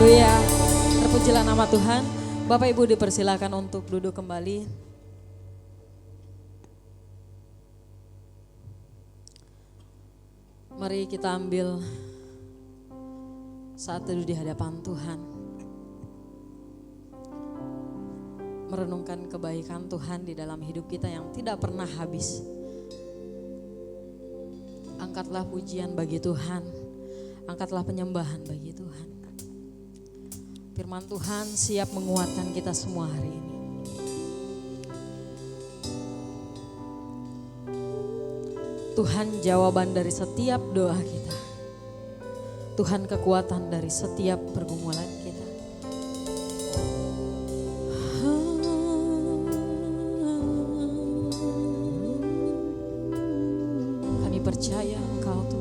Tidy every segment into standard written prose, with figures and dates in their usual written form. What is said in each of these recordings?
Haleluya. Terpujilah nama Tuhan. Bapak Ibu dipersilakan untuk duduk kembali. Mari kita ambil saat teduh di hadapan Tuhan. Merenungkan kebaikan Tuhan di dalam hidup kita yang tidak pernah habis. Angkatlah pujian bagi Tuhan. Angkatlah penyembahan bagi Tuhan. Firman Tuhan siap menguatkan kita semua hari ini. Tuhan jawaban dari setiap doa kita. Tuhan kekuatan dari setiap pergumulan kita. Kami percaya Engkau Tuhan.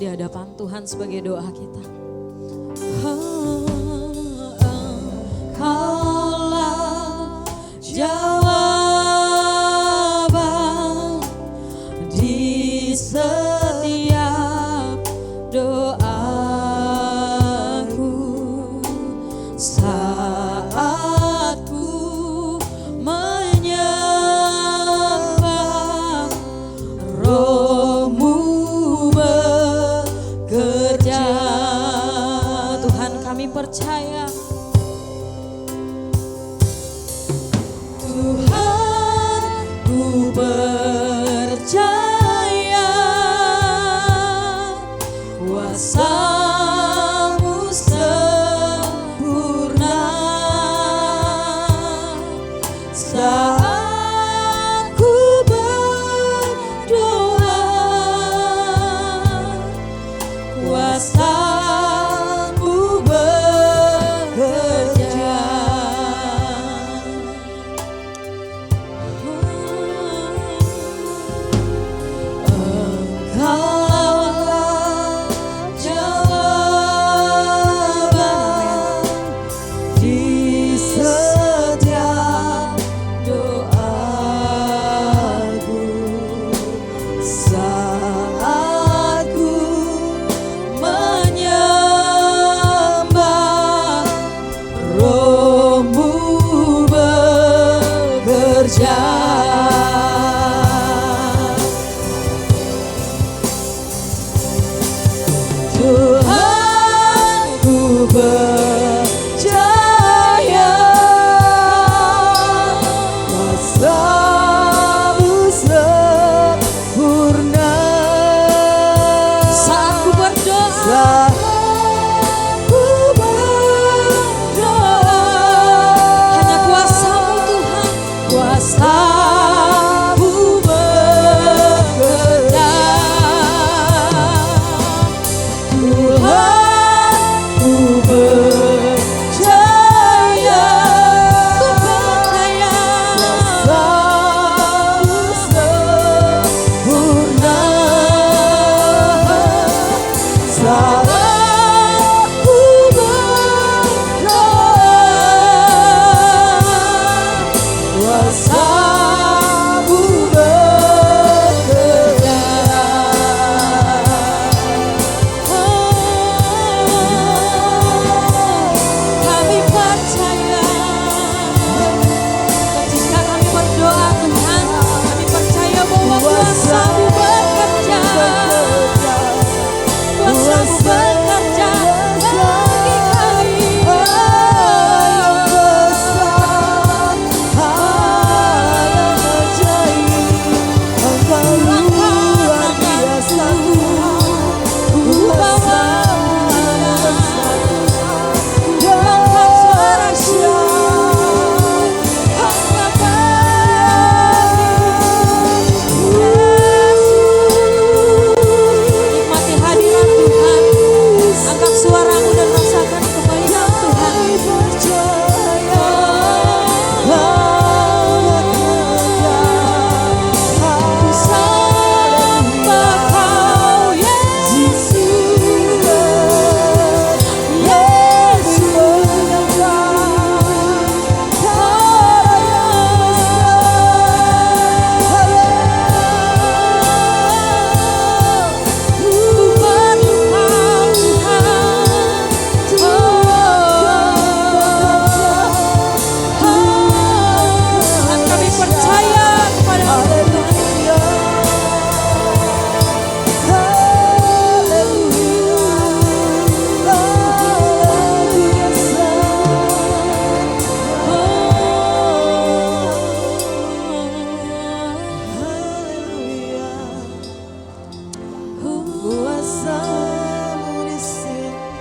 Di hadapan Tuhan sebagai doa kita. Engkaulah jawaban di setiap doaku saat ku menyembah Roh-Mu. Tuhan kami percaya, Tuhan ku percaya kuasa-Mu sempurna saat ku berdoa. Kuasa-Mu bekerja. Engkaulah jawaban di setiap doaku saat ku Roh-Mu bekerja. Tuhan ku percaya kuasa-Mu sempurna saat ku berdoa. Kuasa-Mu bekerja.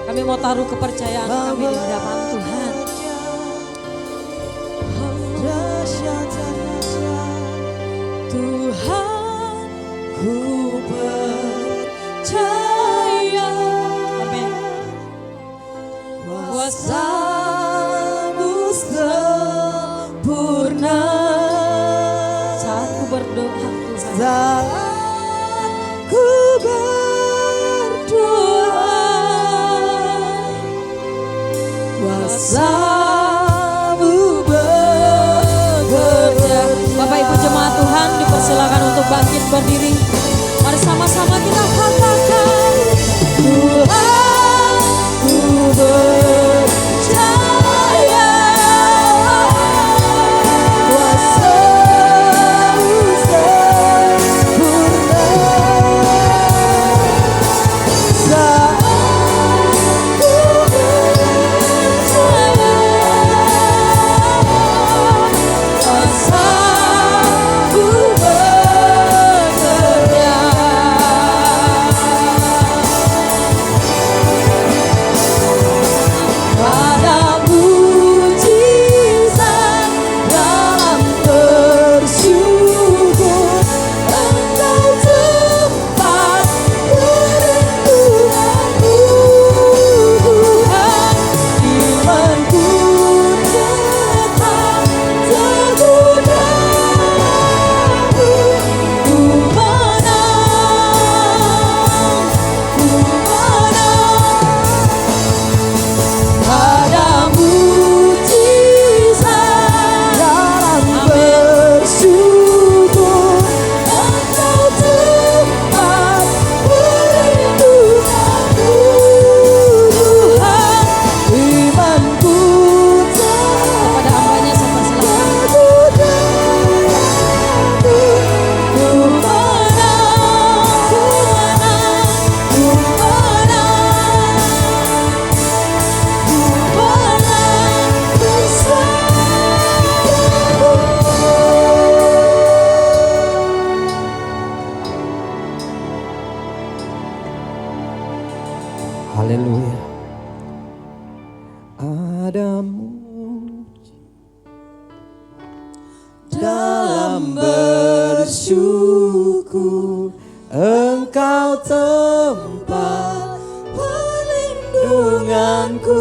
Kami mau taruh kepercayaan kami di hadapan Tuhan. Tuhan, ku percaya. Amin. Kuasa-Mu sempurna. Saat ku berdoa, Tuhan. Ku berdoa, kuasa-Mu bekerja. Bapak Ibu jemaat Tuhan dipersilakan untuk bangkit berdiri. Mari sama-sama kita katakan, Tuhan, ku percaya. Kuasa-Mu sempurna. Saat ku percaya, kuasa-Mu bekerja. Ada mujizat dalam bersyukur. Engkau tempat perlindunganku, Tuhan. Imanku tetap teguh dalam-Mu. Ku menang, ku menang. Ada mujizat dalam bersyukur. Engkau tempat perlindunganku, Tuhan. Imanku kepada hambanya saya persilakan. Ku menang, ku menang, ku menang. Haleluya. Ada mujizat dalam bersyukur. Engkau tempat perlindunganku,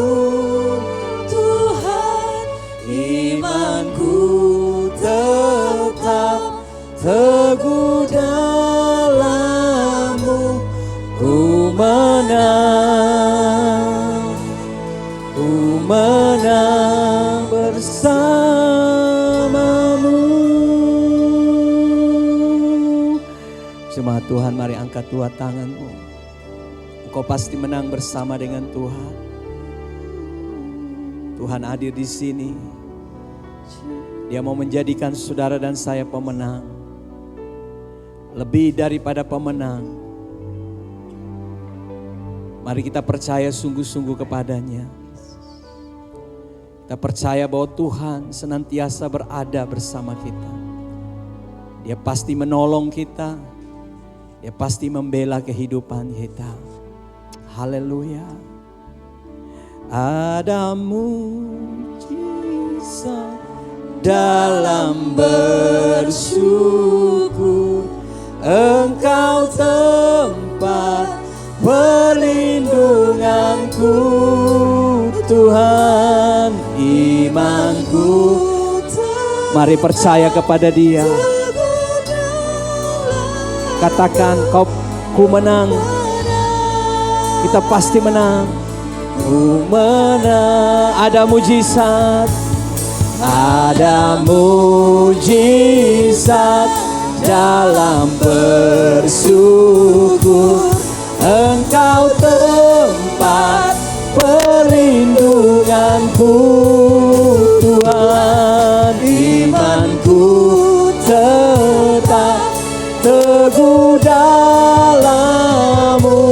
Tuhan. Imanku tetap teguh dalam-Mu. Ku menang bersama-Mu. Jemaat Tuhan, mari angkat dua tanganmu. Engkau pasti menang bersama dengan Tuhan. Tuhan hadir di sini. Dia mau menjadikan saudara dan saya pemenang. Lebih daripada pemenang. Mari kita percaya sungguh-sungguh kepadanya. Kita percaya bahwa Tuhan senantiasa berada bersama kita. Dia pasti menolong kita. Dia pasti membela kehidupan kita. Haleluya. Ada mujizat dalam bersyukur. Engkau tempat perlindunganku, Tuhan. Imanku, mari percaya kepada Dia. Katakan, ku menang. Kita pasti menang. Ku menang. Ada mujizat. Ada mujizat dalam bersyukur. Engkau tempat perlindunganku, Tuhan. Imanku tetap teguh dalam-Mu.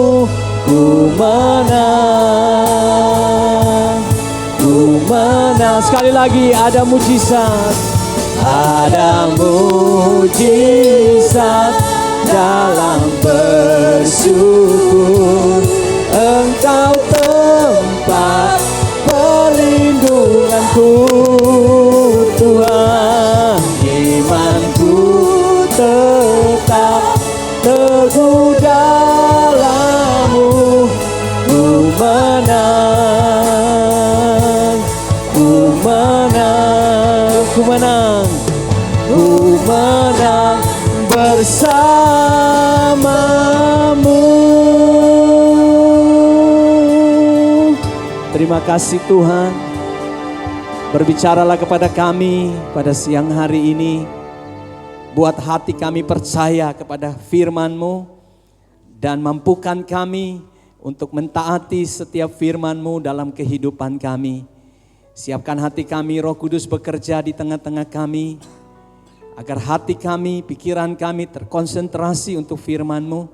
Ku menang, ku menang. Sekali lagi, ada mujizat. Ada mujizat dalam bersyukur. Terima kasih Tuhan. Berbicaralah kepada kami pada siang hari ini. Buat hati kami percaya kepada firman-Mu. Dan mampukan kami untuk mentaati setiap firman-Mu dalam kehidupan kami. Siapkan hati kami, Roh Kudus bekerja di tengah-tengah kami. Agar hati kami, pikiran kami terkonsentrasi untuk firman-Mu.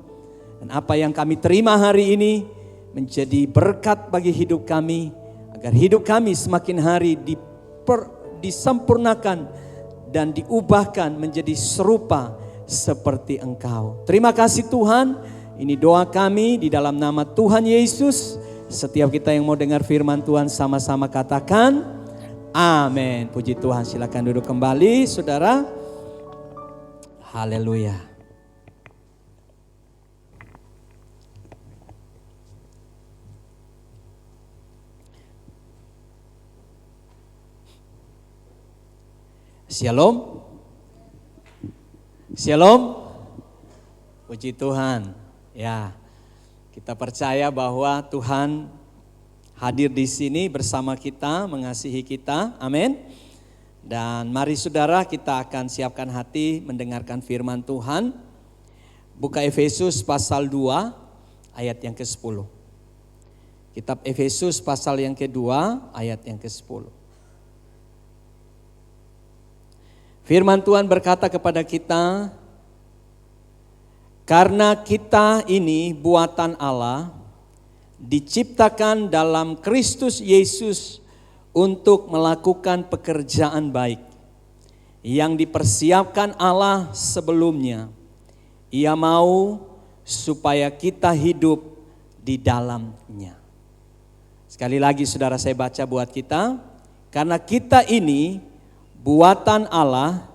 Dan apa yang kami terima hari ini menjadi berkat bagi hidup kami. Agar hidup kami semakin hari disempurnakan dan diubahkan menjadi serupa seperti Engkau. Terima kasih Tuhan. Ini doa kami di dalam nama Tuhan Yesus. Setiap kita yang mau dengar firman Tuhan sama-sama katakan amin. Puji Tuhan, silakan duduk kembali saudara. Haleluya. Shalom. Shalom. Puji Tuhan. Ya, kita percaya bahwa Tuhan hadir di sini bersama kita, mengasihi kita. Amin. Dan mari saudara, kita akan siapkan hati mendengarkan firman Tuhan. Buka Efesus pasal 2 ayat yang ke-10. Kitab Efesus pasal yang kedua ayat yang ke-10. Firman Tuhan berkata kepada kita, karena kita ini buatan Allah, diciptakan dalam Kristus Yesus untuk melakukan pekerjaan baik yang dipersiapkan Allah sebelumnya. Ia mau supaya kita hidup di dalamnya. Sekali lagi saudara, saya baca buat kita, karena kita ini buatan Allah,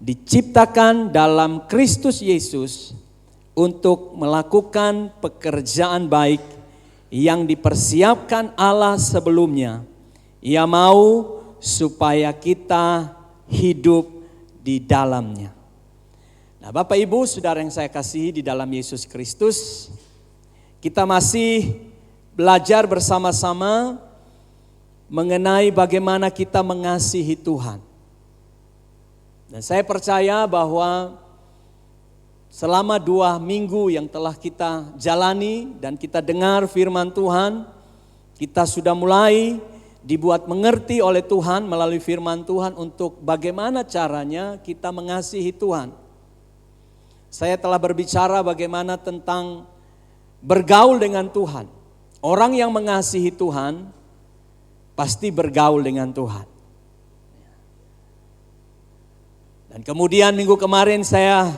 diciptakan dalam Kristus Yesus untuk melakukan pekerjaan baik yang dipersiapkan Allah sebelumnya. Ia mau supaya kita hidup di dalamnya. Nah, Bapak Ibu, saudara yang saya kasihi di dalam Yesus Kristus, kita masih belajar bersama-sama mengenai bagaimana kita mengasihi Tuhan. Dan saya percaya bahwa selama 2 minggu yang telah kita jalani dan kita dengar firman Tuhan, kita sudah mulai dibuat mengerti oleh Tuhan melalui firman Tuhan untuk bagaimana caranya kita mengasihi Tuhan. Saya telah berbicara bagaimana tentang bergaul dengan Tuhan. Orang yang mengasihi Tuhan pasti bergaul dengan Tuhan. Dan kemudian minggu kemarin saya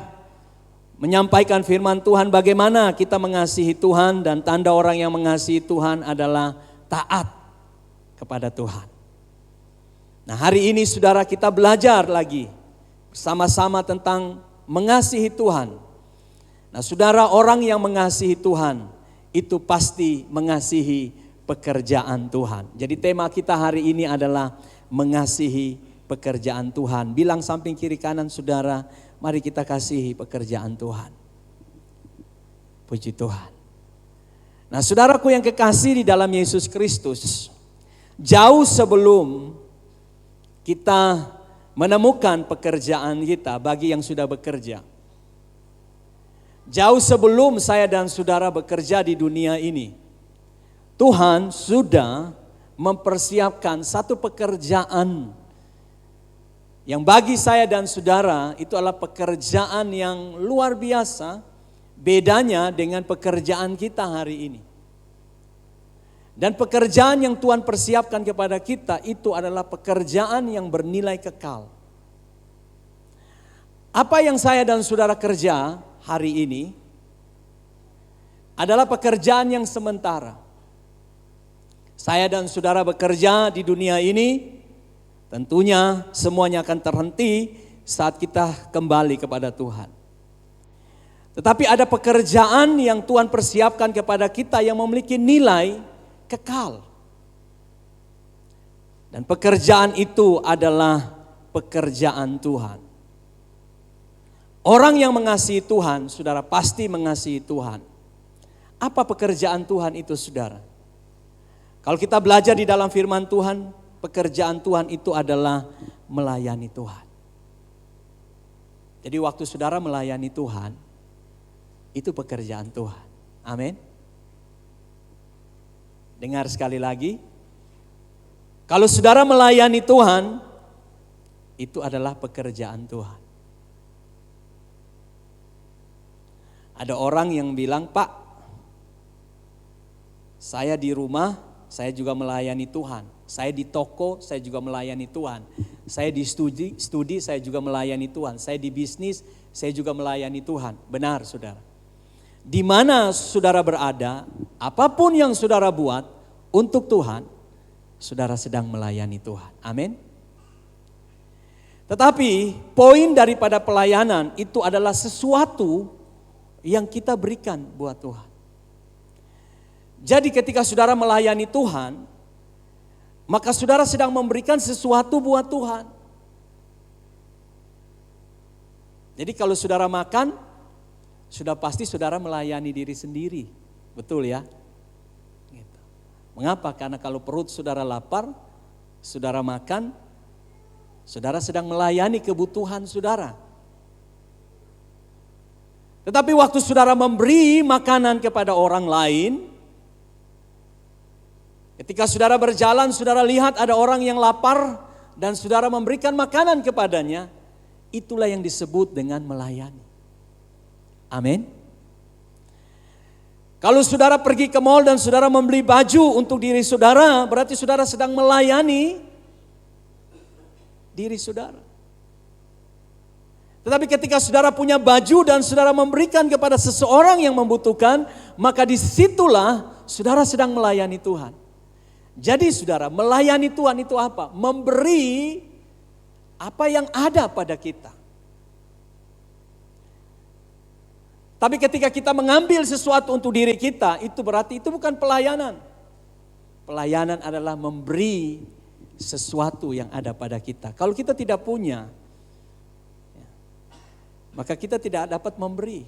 menyampaikan firman Tuhan bagaimana kita mengasihi Tuhan, dan tanda orang yang mengasihi Tuhan adalah taat kepada Tuhan. Nah, hari ini saudara, kita belajar lagi sama-sama tentang mengasihi Tuhan. Nah saudara, orang yang mengasihi Tuhan itu pasti mengasihi pekerjaan Tuhan. Jadi tema kita hari ini adalah mengasihi pekerjaan Tuhan. Bilang samping kiri kanan saudara, mari kita kasihi pekerjaan Tuhan. Puji Tuhan. Nah saudaraku yang kekasih di dalam Yesus Kristus, jauh sebelum kita menemukan pekerjaan kita bagi yang sudah bekerja, jauh sebelum saya dan saudara bekerja di dunia ini, Tuhan sudah mempersiapkan satu pekerjaan yang bagi saya dan saudara itu adalah pekerjaan yang luar biasa, bedanya dengan pekerjaan kita hari ini. Dan pekerjaan yang Tuhan persiapkan kepada kita itu adalah pekerjaan yang bernilai kekal. Apa yang saya dan saudara kerja hari ini adalah pekerjaan yang sementara. Saya dan saudara bekerja di dunia ini, tentunya semuanya akan terhenti saat kita kembali kepada Tuhan. Tetapi ada pekerjaan yang Tuhan persiapkan kepada kita yang memiliki nilai kekal. Dan pekerjaan itu adalah pekerjaan Tuhan. Orang yang mengasihi Tuhan, saudara, pasti mengasihi Tuhan. Apa pekerjaan Tuhan itu, saudara? Kalau kita belajar di dalam firman Tuhan, pekerjaan Tuhan itu adalah melayani Tuhan. Jadi waktu saudara melayani Tuhan, itu pekerjaan Tuhan. Amin. Dengar sekali lagi. Kalau saudara melayani Tuhan, itu adalah pekerjaan Tuhan. Ada orang yang bilang, Pak, saya di rumah, saya juga melayani Tuhan. Saya di toko, saya juga melayani Tuhan. Saya di studi, saya juga melayani Tuhan. Saya di bisnis, saya juga melayani Tuhan. Benar, saudara. Di mana saudara berada, apapun yang saudara buat untuk Tuhan, saudara sedang melayani Tuhan. Amin. Tetapi poin daripada pelayanan itu adalah sesuatu yang kita berikan buat Tuhan. Jadi ketika saudara melayani Tuhan, maka saudara sedang memberikan sesuatu buat Tuhan. Jadi kalau saudara makan, sudah pasti saudara melayani diri sendiri. Betul ya? Gitu. Mengapa? Karena kalau perut saudara lapar, saudara makan, saudara sedang melayani kebutuhan saudara. Tetapi waktu saudara memberi makanan kepada orang lain, ketika saudara berjalan, saudara lihat ada orang yang lapar dan saudara memberikan makanan kepadanya, itulah yang disebut dengan melayani. Amin. Kalau saudara pergi ke mall dan saudara membeli baju untuk diri saudara, berarti saudara sedang melayani diri saudara. Tetapi ketika saudara punya baju dan saudara memberikan kepada seseorang yang membutuhkan, maka disitulah saudara sedang melayani Tuhan. Jadi saudara, melayani Tuhan itu apa? Memberi apa yang ada pada kita. Tapi ketika kita mengambil sesuatu untuk diri kita, itu berarti itu bukan pelayanan. Pelayanan adalah memberi sesuatu yang ada pada kita. Kalau kita tidak punya, maka kita tidak dapat memberi.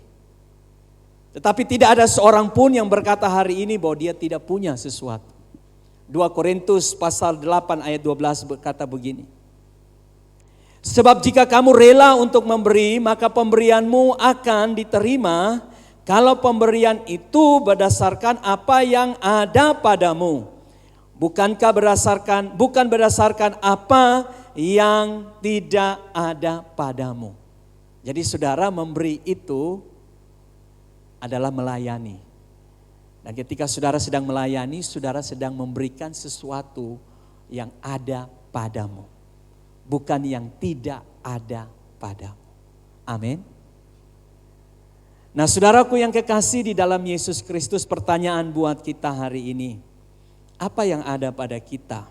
Tetapi tidak ada seorang pun yang berkata hari ini bahwa dia tidak punya sesuatu. 2 Korintus pasal 8 ayat 12 berkata begini. Sebab jika kamu rela untuk memberi, maka pemberianmu akan diterima kalau pemberian itu berdasarkan apa yang ada padamu. Bukan berdasarkan apa yang tidak ada padamu. Jadi saudara memberi itu adalah melayani. Dan ketika saudara sedang melayani, saudara sedang memberikan sesuatu yang ada padamu. Bukan yang tidak ada padamu. Amin. Nah saudaraku yang kekasih di dalam Yesus Kristus, pertanyaan buat kita hari ini. Apa yang ada pada kita?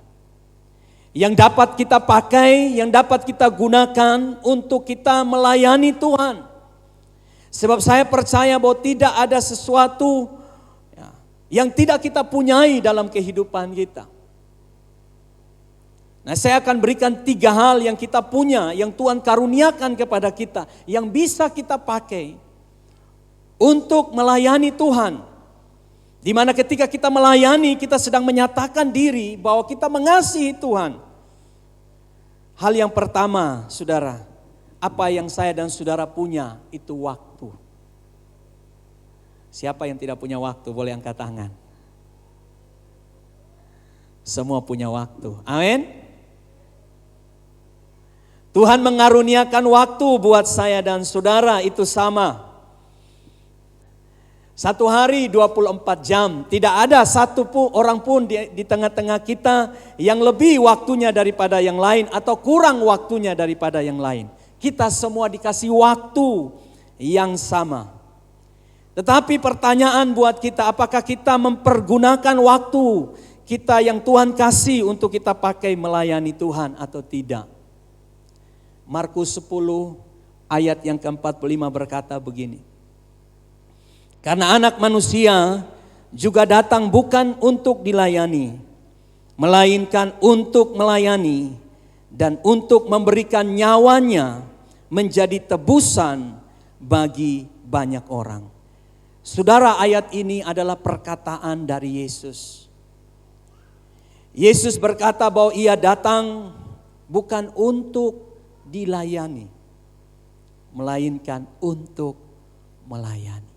Yang dapat kita pakai, yang dapat kita gunakan untuk kita melayani Tuhan. Sebab saya percaya bahwa tidak ada sesuatu yang tidak kita punyai dalam kehidupan kita. Nah saya akan berikan 3 hal yang kita punya, yang Tuhan karuniakan kepada kita, yang bisa kita pakai untuk melayani Tuhan. Di mana ketika kita melayani, kita sedang menyatakan diri bahwa kita mengasihi Tuhan. Hal yang pertama, saudara, apa yang saya dan saudara punya itu waktu. Siapa yang tidak punya waktu boleh angkat tangan. Semua punya waktu. Amin. Tuhan mengaruniakan waktu buat saya dan saudara itu sama. 1 hari 24 jam. Tidak ada satu orang pun di tengah-tengah kita yang lebih waktunya daripada yang lain atau kurang waktunya daripada yang lain. Kita semua dikasih waktu yang sama. Tetapi pertanyaan buat kita, apakah kita mempergunakan waktu kita yang Tuhan kasih untuk kita pakai melayani Tuhan atau tidak? Markus 10 ayat yang ke-45 berkata begini. Karena anak manusia juga datang bukan untuk dilayani, melainkan untuk melayani dan untuk memberikan nyawanya menjadi tebusan bagi banyak orang. Saudara, ayat ini adalah perkataan dari Yesus. Yesus berkata bahwa ia datang bukan untuk dilayani, melainkan untuk melayani.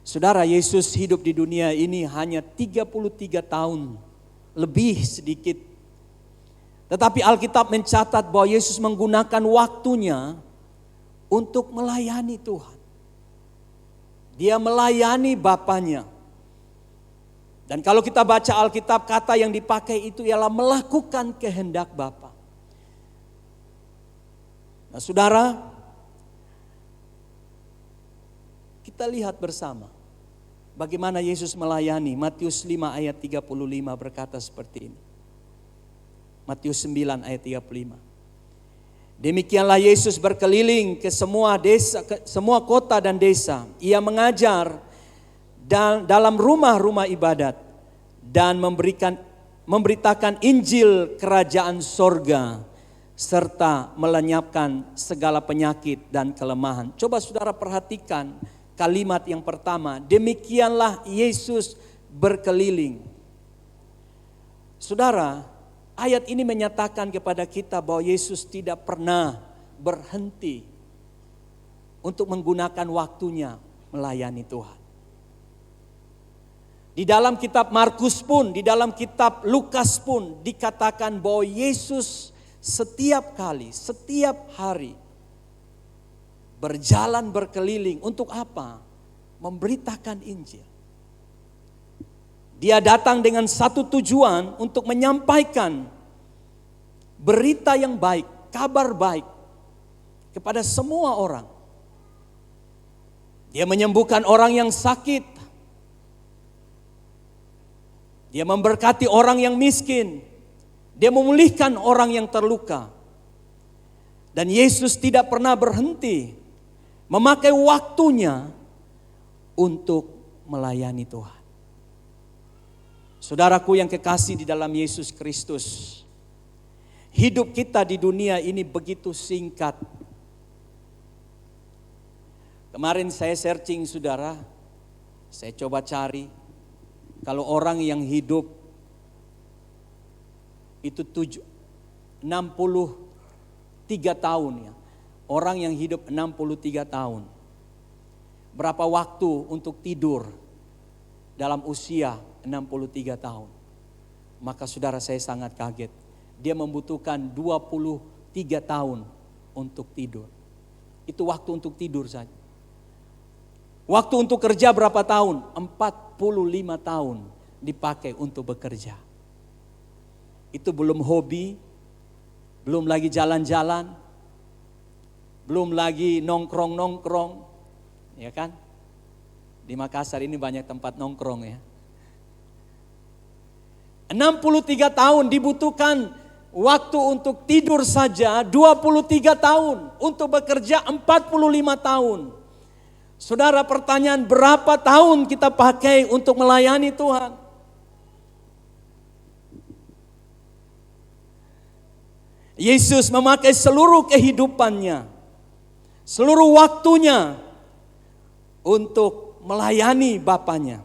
Saudara, Yesus hidup di dunia ini hanya 33 tahun, lebih sedikit. Tetapi Alkitab mencatat bahwa Yesus menggunakan waktunya untuk melayani Tuhan. Dia melayani Bapanya. Dan kalau kita baca Alkitab, kata yang dipakai itu ialah melakukan kehendak Bapa. Nah, saudara, kita lihat bersama bagaimana Yesus melayani. Matius 5 ayat 35 berkata seperti ini. Matius 9 ayat 35. Demikianlah Yesus berkeliling ke semua desa, ke semua kota dan desa. Ia mengajar dalam rumah-rumah ibadat dan memberitakan Injil kerajaan sorga serta melenyapkan segala penyakit dan kelemahan. Coba saudara perhatikan kalimat yang pertama, demikianlah Yesus berkeliling. Saudara, ayat ini menyatakan kepada kita bahwa Yesus tidak pernah berhenti untuk menggunakan waktunya melayani Tuhan. Di dalam kitab Markus pun, di dalam kitab Lukas pun dikatakan bahwa Yesus setiap kali, setiap hari berjalan berkeliling untuk apa? Memberitakan Injil. Dia datang dengan satu tujuan untuk menyampaikan berita yang baik, kabar baik kepada semua orang. Dia menyembuhkan orang yang sakit. Dia memberkati orang yang miskin. Dia memulihkan orang yang terluka. Dan Yesus tidak pernah berhenti memakai waktunya untuk melayani Tuhan. Saudaraku yang kekasih di dalam Yesus Kristus, hidup kita di dunia ini begitu singkat. Kemarin saya searching saudara, saya coba cari. Kalau orang yang hidup itu 63 tahun ya. Orang yang hidup 63 tahun. Berapa waktu untuk tidur dalam usia 63 tahun? Maka saudara saya sangat kaget. Dia membutuhkan 23 tahun untuk tidur. Itu waktu untuk tidur saja. Waktu untuk kerja berapa tahun? 45 tahun dipakai untuk bekerja. Itu belum hobi, belum lagi jalan-jalan, belum lagi nongkrong-nongkrong, ya kan? Di Makassar ini banyak tempat nongkrong ya. 63 tahun dibutuhkan waktu untuk tidur saja, 23 tahun, untuk bekerja 45 tahun. Saudara, pertanyaan, berapa tahun kita pakai untuk melayani Tuhan? Yesus memakai seluruh kehidupannya, seluruh waktunya untuk melayani Bapanya.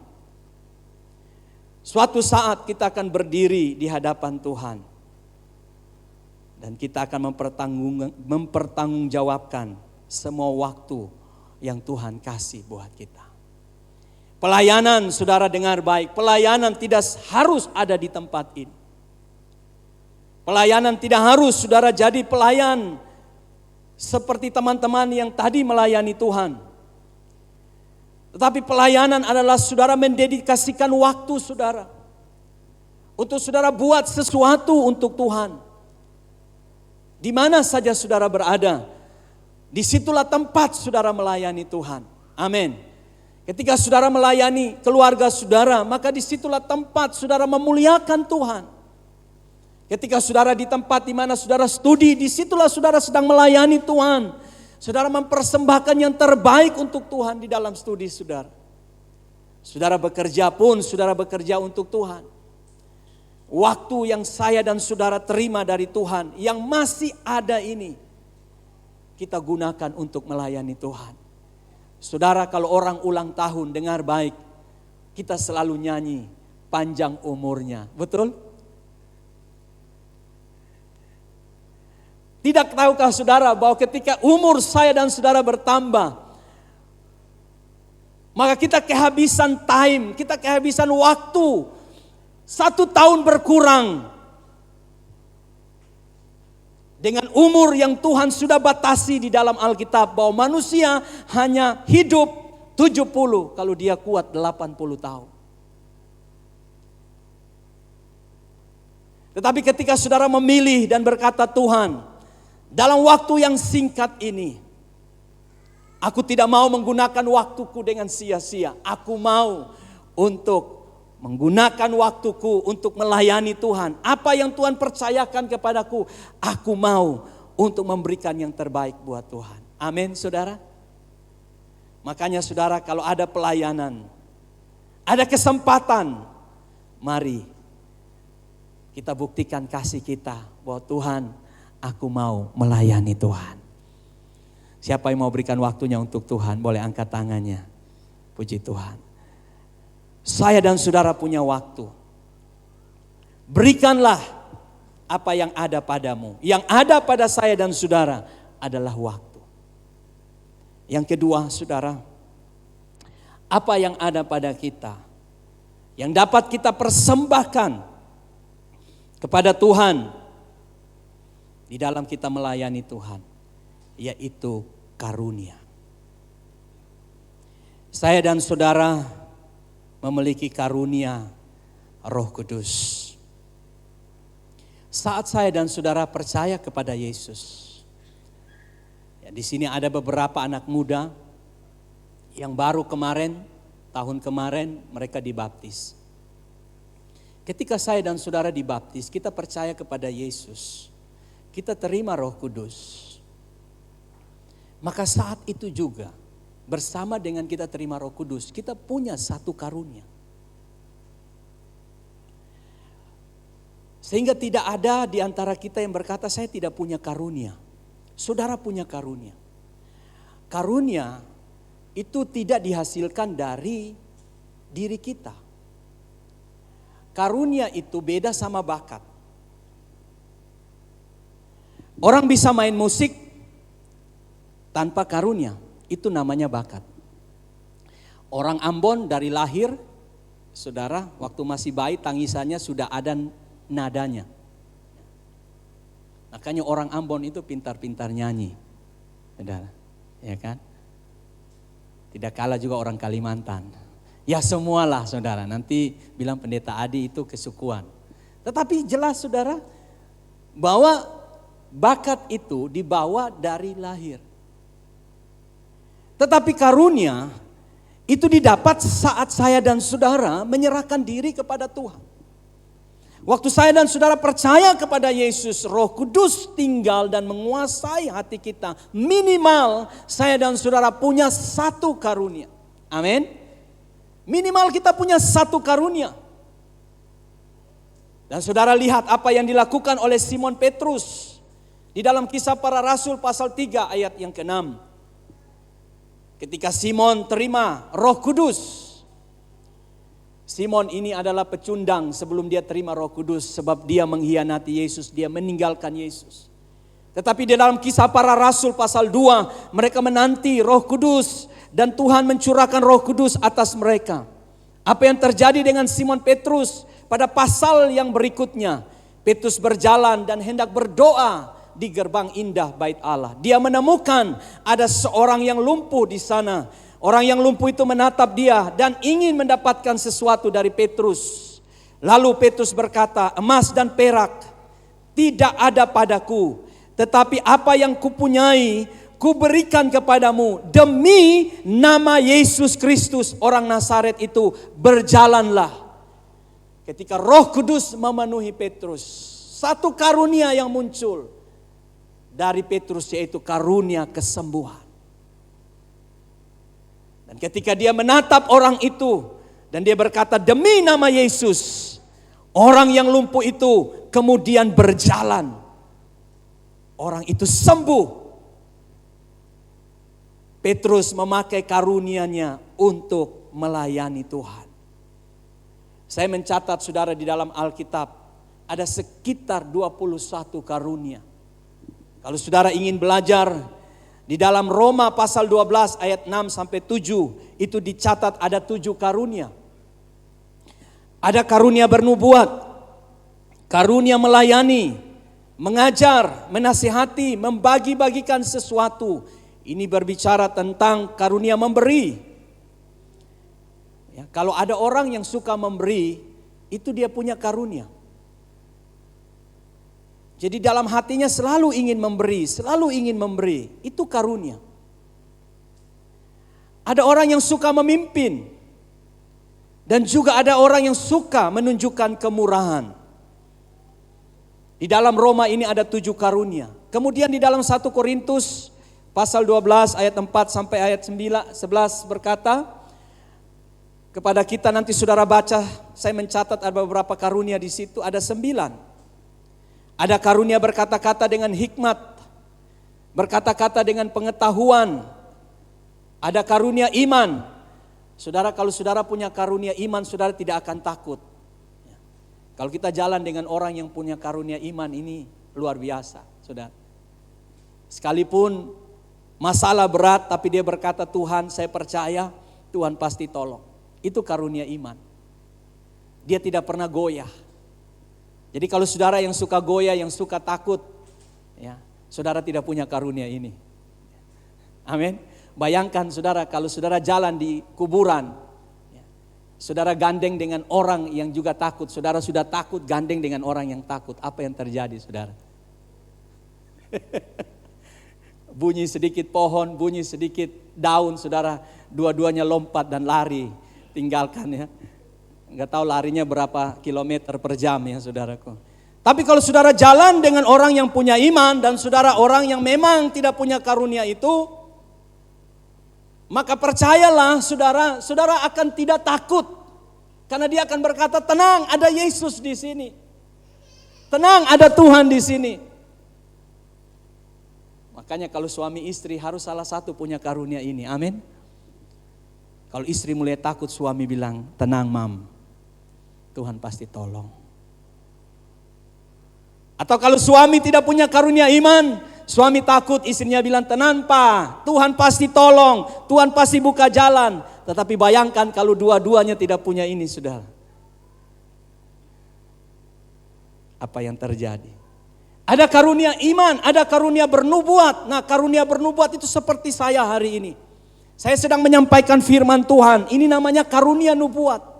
Suatu saat kita akan berdiri di hadapan Tuhan. Dan kita akan mempertanggungjawabkan semua waktu yang Tuhan kasih buat kita. Pelayanan, saudara dengar baik, pelayanan tidak harus ada di tempat ini. Pelayanan tidak harus saudara jadi pelayan seperti teman-teman yang tadi melayani Tuhan. Tetapi pelayanan adalah saudara mendedikasikan waktu saudara untuk saudara buat sesuatu untuk Tuhan. Di mana saja saudara berada, disitulah tempat saudara melayani Tuhan. Amin. Ketika saudara melayani keluarga saudara, maka disitulah tempat saudara memuliakan Tuhan. Ketika saudara di tempat di mana saudara studi, disitulah saudara sedang melayani Tuhan. Saudara mempersembahkan yang terbaik untuk Tuhan di dalam studi saudara. Saudara bekerja pun, saudara bekerja untuk Tuhan. Waktu yang saya dan saudara terima dari Tuhan, yang masih ada ini, kita gunakan untuk melayani Tuhan. Saudara, kalau orang ulang tahun, dengar baik, kita selalu nyanyi, panjang umurnya. Betul? Tidak tahukah saudara bahwa ketika umur saya dan saudara bertambah, maka kita kehabisan time, kita kehabisan waktu. 1 tahun berkurang. Dengan umur yang Tuhan sudah batasi di dalam Alkitab, bahwa manusia hanya hidup 70 kalau dia kuat 80 tahun. Tetapi ketika saudara memilih dan berkata, Tuhan, dalam waktu yang singkat ini, aku tidak mau menggunakan waktuku dengan sia-sia. Aku mau untuk menggunakan waktuku untuk melayani Tuhan. Apa yang Tuhan percayakan kepadaku, aku mau untuk memberikan yang terbaik buat Tuhan. Amin, saudara. Makanya saudara, kalau ada pelayanan, ada kesempatan, mari kita buktikan kasih kita bahwa Tuhan, aku mau melayani Tuhan. Siapa yang mau berikan waktunya untuk Tuhan, boleh angkat tangannya. Puji Tuhan. Saya dan saudara punya waktu. Berikanlah apa yang ada padamu. Yang ada pada saya dan saudara adalah waktu. Yang kedua, saudara, apa yang ada pada kita, yang dapat kita persembahkan kepada Tuhan di dalam kita melayani Tuhan, yaitu karunia. Saya dan saudara memiliki karunia Roh Kudus. Saat saya dan saudara percaya kepada Yesus, ya, di sini ada beberapa anak muda yang baru tahun kemarin mereka dibaptis. Ketika saya dan saudara dibaptis, kita percaya kepada Yesus. Kita terima Roh Kudus. Maka saat itu juga bersama dengan kita terima Roh Kudus, kita punya satu karunia. Sehingga tidak ada di antara kita yang berkata saya tidak punya karunia. Saudara punya karunia. Karunia itu tidak dihasilkan dari diri kita. Karunia itu beda sama bakat. Orang bisa main musik tanpa karunia, itu namanya bakat. Orang Ambon dari lahir, saudara, waktu masih bayi tangisannya sudah ada nadanya. Makanya orang Ambon itu pintar-pintar nyanyi, saudara, ya kan? Tidak kalah juga orang Kalimantan. Ya semualah saudara, nanti bilang pendeta Adi itu kesukuan. Tetapi jelas saudara, bahwa bakat itu dibawa dari lahir. Tetapi karunia itu didapat saat saya dan saudara menyerahkan diri kepada Tuhan. Waktu saya dan saudara percaya kepada Yesus, Roh Kudus tinggal dan menguasai hati kita. Minimal saya dan saudara punya satu karunia. Amin. Minimal kita punya satu karunia. Dan saudara lihat apa yang dilakukan oleh Simon Petrus di dalam Kisah Para Rasul pasal 3 ayat yang ke-6. Ketika Simon terima Roh Kudus. Simon ini adalah pecundang sebelum dia terima Roh Kudus. Sebab dia mengkhianati Yesus, dia meninggalkan Yesus. Tetapi di dalam Kisah Para Rasul pasal 2, mereka menanti Roh Kudus. Dan Tuhan mencurahkan Roh Kudus atas mereka. Apa yang terjadi dengan Simon Petrus pada pasal yang berikutnya. Petrus berjalan dan hendak berdoa di gerbang indah bait Allah. Dia menemukan ada seorang yang lumpuh di sana. Orang yang lumpuh itu menatap dia dan ingin mendapatkan sesuatu dari Petrus. Lalu Petrus berkata, emas dan perak tidak ada padaku, tetapi apa yang kupunyai kuberikan kepadamu. Demi nama Yesus Kristus orang Nazaret itu, berjalanlah. Ketika Roh Kudus memenuhi Petrus, satu karunia yang muncul dari Petrus, yaitu karunia kesembuhan. Dan ketika dia menatap orang itu dan dia berkata, demi nama Yesus, orang yang lumpuh itu kemudian berjalan. Orang itu sembuh. Petrus memakai karunia-Nya untuk melayani Tuhan. Saya mencatat saudara di dalam Alkitab ada sekitar 21 karunia. Kalau saudara ingin belajar di dalam Roma pasal 12 ayat 6 sampai 7 itu dicatat ada 7 karunia. Ada karunia bernubuat, karunia melayani, mengajar, menasihati, membagi-bagikan sesuatu. Ini berbicara tentang karunia memberi. Ya, kalau ada orang yang suka memberi, itu dia punya karunia. Jadi dalam hatinya selalu ingin memberi, selalu ingin memberi. Itu karunia. Ada orang yang suka memimpin. Dan juga ada orang yang suka menunjukkan kemurahan. Di dalam Roma ini ada 7 karunia. Kemudian di dalam 1 Korintus pasal 12 ayat 4 sampai ayat 11 berkata, kepada kita nanti saudara baca, saya mencatat ada beberapa karunia di situ, ada 9. Ada karunia berkata-kata dengan hikmat, berkata-kata dengan pengetahuan. Ada karunia iman. Saudara, kalau saudara punya karunia iman, saudara tidak akan takut. Kalau kita jalan dengan orang yang punya karunia iman, ini luar biasa, saudara. Sekalipun masalah berat, tapi dia berkata, Tuhan saya percaya, Tuhan pasti tolong. Itu karunia iman. Dia tidak pernah goyah. Jadi kalau saudara yang suka goyah, yang suka takut, ya, saudara tidak punya karunia ini. Amin. Bayangkan saudara, kalau saudara jalan di kuburan, ya, saudara gandeng dengan orang yang juga takut, saudara sudah takut gandeng dengan orang yang takut, apa yang terjadi saudara? Bunyi sedikit pohon, bunyi sedikit daun, saudara, dua-duanya lompat dan lari, tinggalkan ya. Enggak tahu larinya berapa kilometer per jam ya saudaraku. Tapi kalau saudara jalan dengan orang yang punya iman dan saudara orang yang memang tidak punya karunia itu, maka percayalah saudara, saudara akan tidak takut. Karena dia akan berkata, tenang, ada Yesus di sini. Tenang, ada Tuhan di sini. Makanya kalau suami istri harus salah satu punya karunia ini. Amin. Kalau istri mulai takut, suami bilang, tenang mam, Tuhan pasti tolong. Atau kalau suami tidak punya karunia iman, suami takut, istrinya bilang, tenang pak, Tuhan pasti tolong, Tuhan pasti buka jalan. Tetapi bayangkan kalau dua-duanya tidak punya ini, saudara. Apa yang terjadi? Ada karunia iman, ada karunia bernubuat. Nah, karunia bernubuat itu seperti saya hari ini. Saya sedang menyampaikan firman Tuhan, ini namanya karunia nubuat.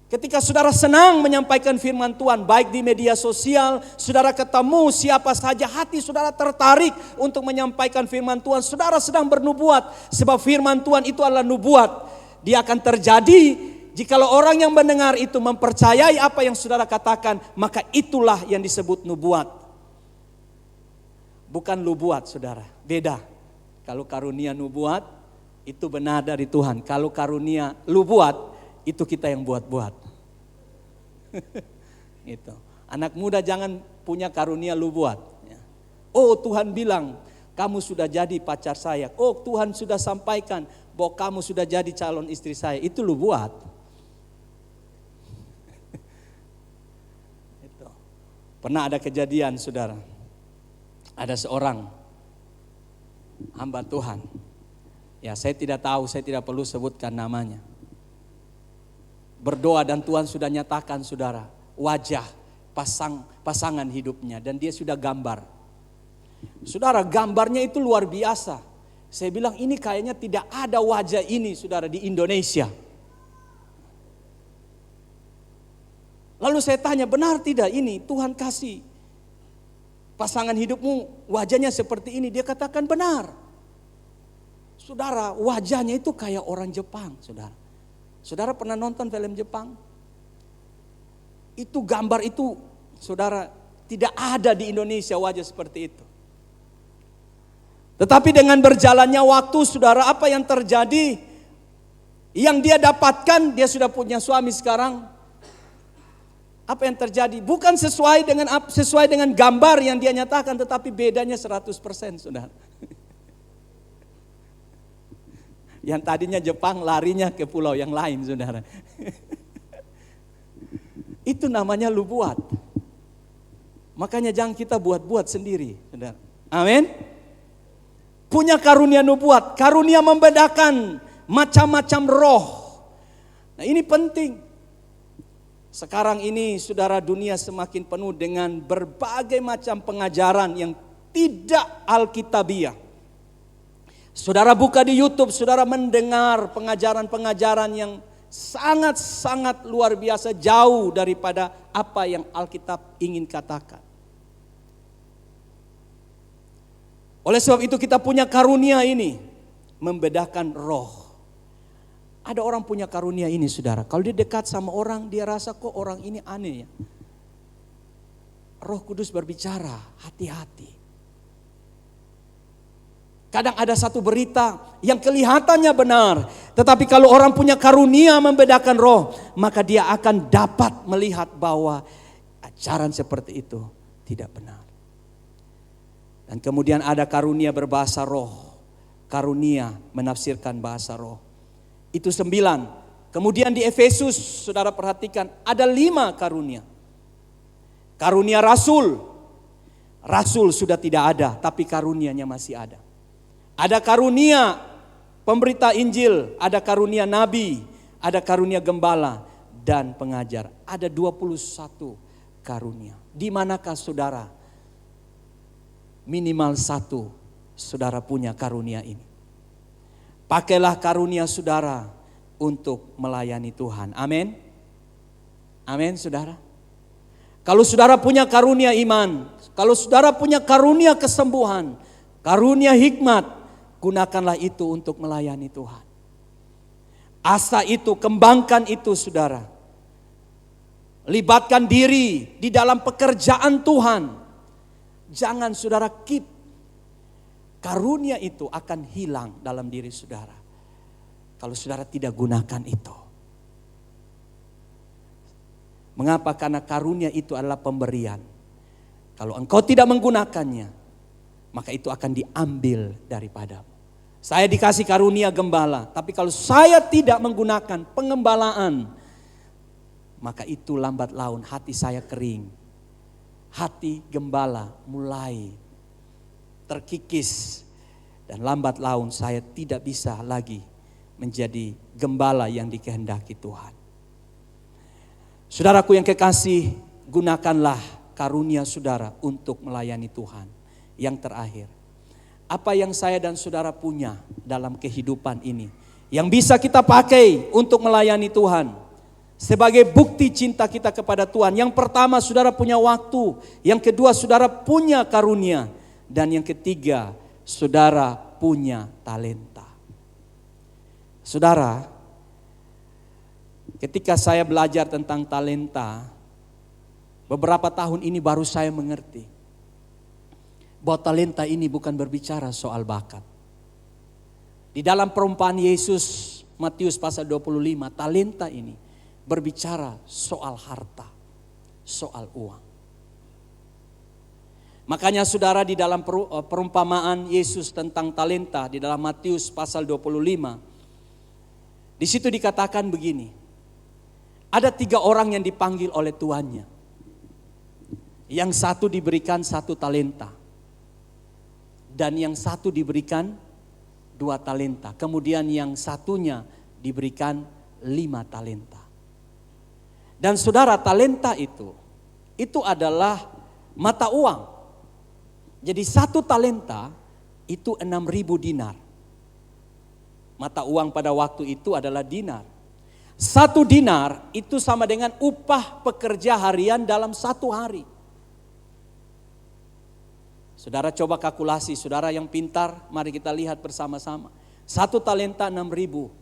Ketika saudara senang menyampaikan firman Tuhan, baik di media sosial, saudara ketemu siapa saja, hati saudara tertarik untuk menyampaikan firman Tuhan, saudara sedang bernubuat. Sebab firman Tuhan itu adalah nubuat. Dia akan terjadi jikalau orang yang mendengar itu mempercayai apa yang saudara katakan, maka itulah yang disebut nubuat. Bukan nubuat saudara, beda. Kalau karunia nubuat, itu benar dari Tuhan. Kalau karunia nubuat, itu kita yang buat-buat. Gitu. Anak muda jangan punya karunia nubuat. Oh Tuhan bilang kamu sudah jadi pacar saya. Oh Tuhan sudah sampaikan bahwa kamu sudah jadi calon istri saya. Itu nubuat. Itu. Pernah ada kejadian saudara. Ada seorang hamba Tuhan. Ya saya tidak tahu, saya tidak perlu sebutkan namanya. Berdoa dan Tuhan sudah nyatakan saudara wajah pasangan hidupnya dan dia sudah gambar. Saudara gambarnya itu luar biasa. Saya bilang ini kayaknya tidak ada wajah ini saudara di Indonesia. Lalu saya tanya benar tidak ini Tuhan kasih pasangan hidupmu wajahnya seperti ini? Dia katakan benar. Saudara wajahnya itu kayak orang Jepang saudara. Saudara pernah nonton film Jepang? Itu gambar itu, saudara, tidak ada di Indonesia wajah seperti itu. Tetapi dengan berjalannya waktu, saudara, apa yang terjadi? Yang dia dapatkan, dia sudah punya suami sekarang. Apa yang terjadi? Bukan sesuai dengan gambar yang dia nyatakan, tetapi bedanya 100%, saudara. Yang tadinya Jepang larinya ke pulau yang lain saudara. Itu namanya lu buat. Makanya jangan kita buat-buat sendiri, saudara. Amin. Punya karunia nubuat, karunia membedakan macam-macam roh. Nah ini penting. Sekarang ini saudara, dunia semakin penuh dengan berbagai macam pengajaran yang tidak alkitabiah. Saudara buka di YouTube, saudara mendengar pengajaran-pengajaran yang sangat-sangat luar biasa, jauh daripada apa yang Alkitab ingin katakan. Oleh sebab itu kita punya karunia ini, membedakan roh. Ada orang punya karunia ini saudara, kalau dia dekat sama orang, dia rasa kok orang ini aneh ya. Roh Kudus berbicara, hati-hati. Kadang ada satu berita yang kelihatannya benar, tetapi kalau orang punya karunia membedakan roh, maka dia akan dapat melihat bahwa ajaran seperti itu tidak benar. Dan kemudian ada karunia berbahasa roh, karunia menafsirkan bahasa roh. Itu 9. Kemudian di Efesus, saudara perhatikan, ada 5 karunia. Karunia rasul. Rasul sudah tidak ada, tapi karunianya masih ada. Ada karunia pemberita Injil, ada karunia nabi, ada karunia gembala dan pengajar. Ada 21 karunia. Di manakah saudara? Minimal 1 saudara punya karunia ini. Pakailah karunia saudara untuk melayani Tuhan. Amin. Amin saudara. Kalau saudara punya karunia iman, kalau saudara punya karunia kesembuhan, karunia hikmat, gunakanlah itu untuk melayani Tuhan. Asa itu, kembangkan itu saudara. Libatkan diri di dalam pekerjaan Tuhan. Jangan saudara keep. Karunia itu akan hilang dalam diri saudara kalau saudara tidak gunakan itu. Mengapa? Karena karunia itu adalah pemberian. Kalau engkau tidak menggunakannya, maka itu akan diambil daripadamu. Saya dikasih karunia gembala, tapi kalau saya tidak menggunakan pengembalaan, maka itu lambat laun hati saya kering. Hati gembala mulai terkikis dan lambat laun saya tidak bisa lagi menjadi gembala yang dikehendaki Tuhan. Saudaraku yang kekasih, gunakanlah karunia saudara untuk melayani Tuhan. Yang terakhir, apa yang saya dan saudara punya dalam kehidupan ini yang bisa kita pakai untuk melayani Tuhan sebagai bukti cinta kita kepada Tuhan. Yang pertama, saudara punya waktu. Yang kedua, saudara punya karunia. Dan yang ketiga, saudara punya talenta. Saudara, ketika saya belajar tentang talenta, beberapa tahun ini baru saya mengerti bahwa talenta ini bukan berbicara soal bakat. Di dalam perumpamaan Yesus, Matius pasal 25, talenta ini berbicara soal harta, soal uang. Makanya saudara, di dalam perumpamaan Yesus tentang talenta di dalam Matius pasal 25, di situ dikatakan begini. Ada 3 orang yang dipanggil oleh tuannya. Yang satu diberikan 1 talenta. Dan yang satu diberikan 2 talenta. Kemudian yang satunya diberikan 5 talenta. Dan saudara, talenta itu adalah mata uang. Jadi 1 talenta itu 6.000 dinar. Mata uang pada waktu itu adalah dinar. 1 dinar itu sama dengan upah pekerja harian dalam 1 hari. Saudara coba kalkulasi, saudara yang pintar, mari kita lihat bersama-sama. 1 talenta 6.000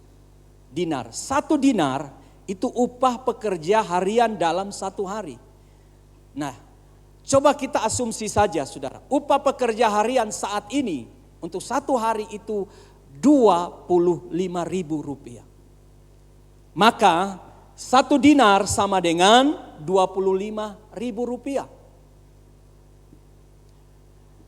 dinar. 1 dinar itu upah pekerja harian dalam 1 hari. Nah, coba kita asumsi saja saudara. Upah pekerja harian saat ini untuk 1 hari itu 25.000 rupiah. Maka 1 dinar sama dengan 25.000 rupiah.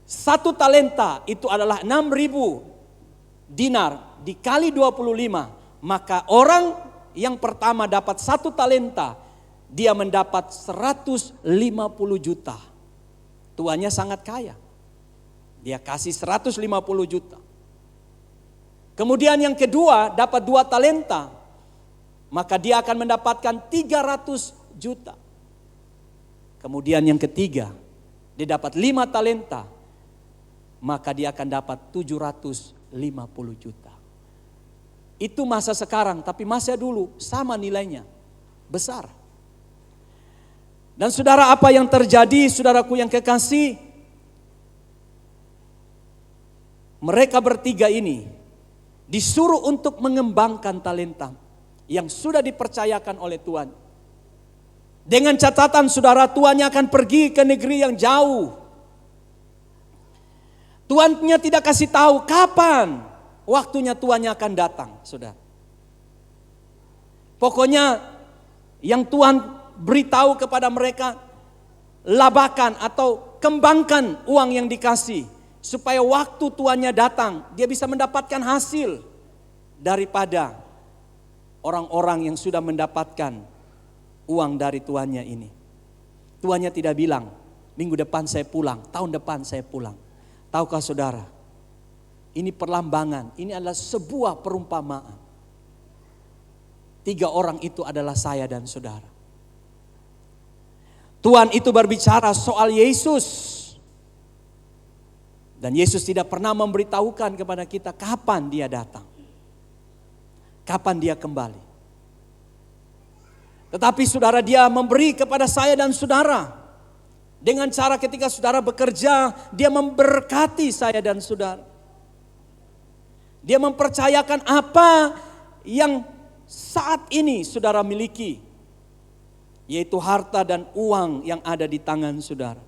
1 talenta itu adalah 6.000 dinar dikali 25. Maka orang yang pertama dapat 1 talenta dia mendapat 150 juta. Tuannya sangat kaya. Dia kasih 150 juta. Kemudian yang kedua dapat 2 talenta. Maka dia akan mendapatkan 300 juta. Kemudian yang ketiga, dia dapat 5 talenta. Maka dia akan dapat 750 juta. Itu masa sekarang, tapi masa dulu sama nilainya, besar. Dan saudara, apa yang terjadi, saudaraku yang kekasih, mereka bertiga ini disuruh untuk mengembangkan talenta yang sudah dipercayakan oleh Tuhan. Dengan catatan saudara, tuannya akan pergi ke negeri yang jauh. Tuannya tidak kasih tahu kapan waktunya tuannya akan datang, saudara. Pokoknya yang Tuhan beritahu kepada mereka, labakan atau kembangkan uang yang dikasih. Supaya waktu tuannya datang, dia bisa mendapatkan hasil daripada orang-orang yang sudah mendapatkan uang dari tuannya ini. Tuannya tidak bilang, minggu depan saya pulang, tahun depan saya pulang. Tahukah saudara, ini perlambangan, ini adalah sebuah perumpamaan. 3 orang itu adalah saya dan saudara. Tuhan itu berbicara soal Yesus. Dan Yesus tidak pernah memberitahukan kepada kita kapan dia datang. Kapan dia kembali. Tetapi saudara, dia memberi kepada saya dan saudara. Dengan cara ketika saudara bekerja, dia memberkati saya dan saudara. Dia mempercayakan apa yang saat ini saudara miliki. Yaitu harta dan uang yang ada di tangan saudara.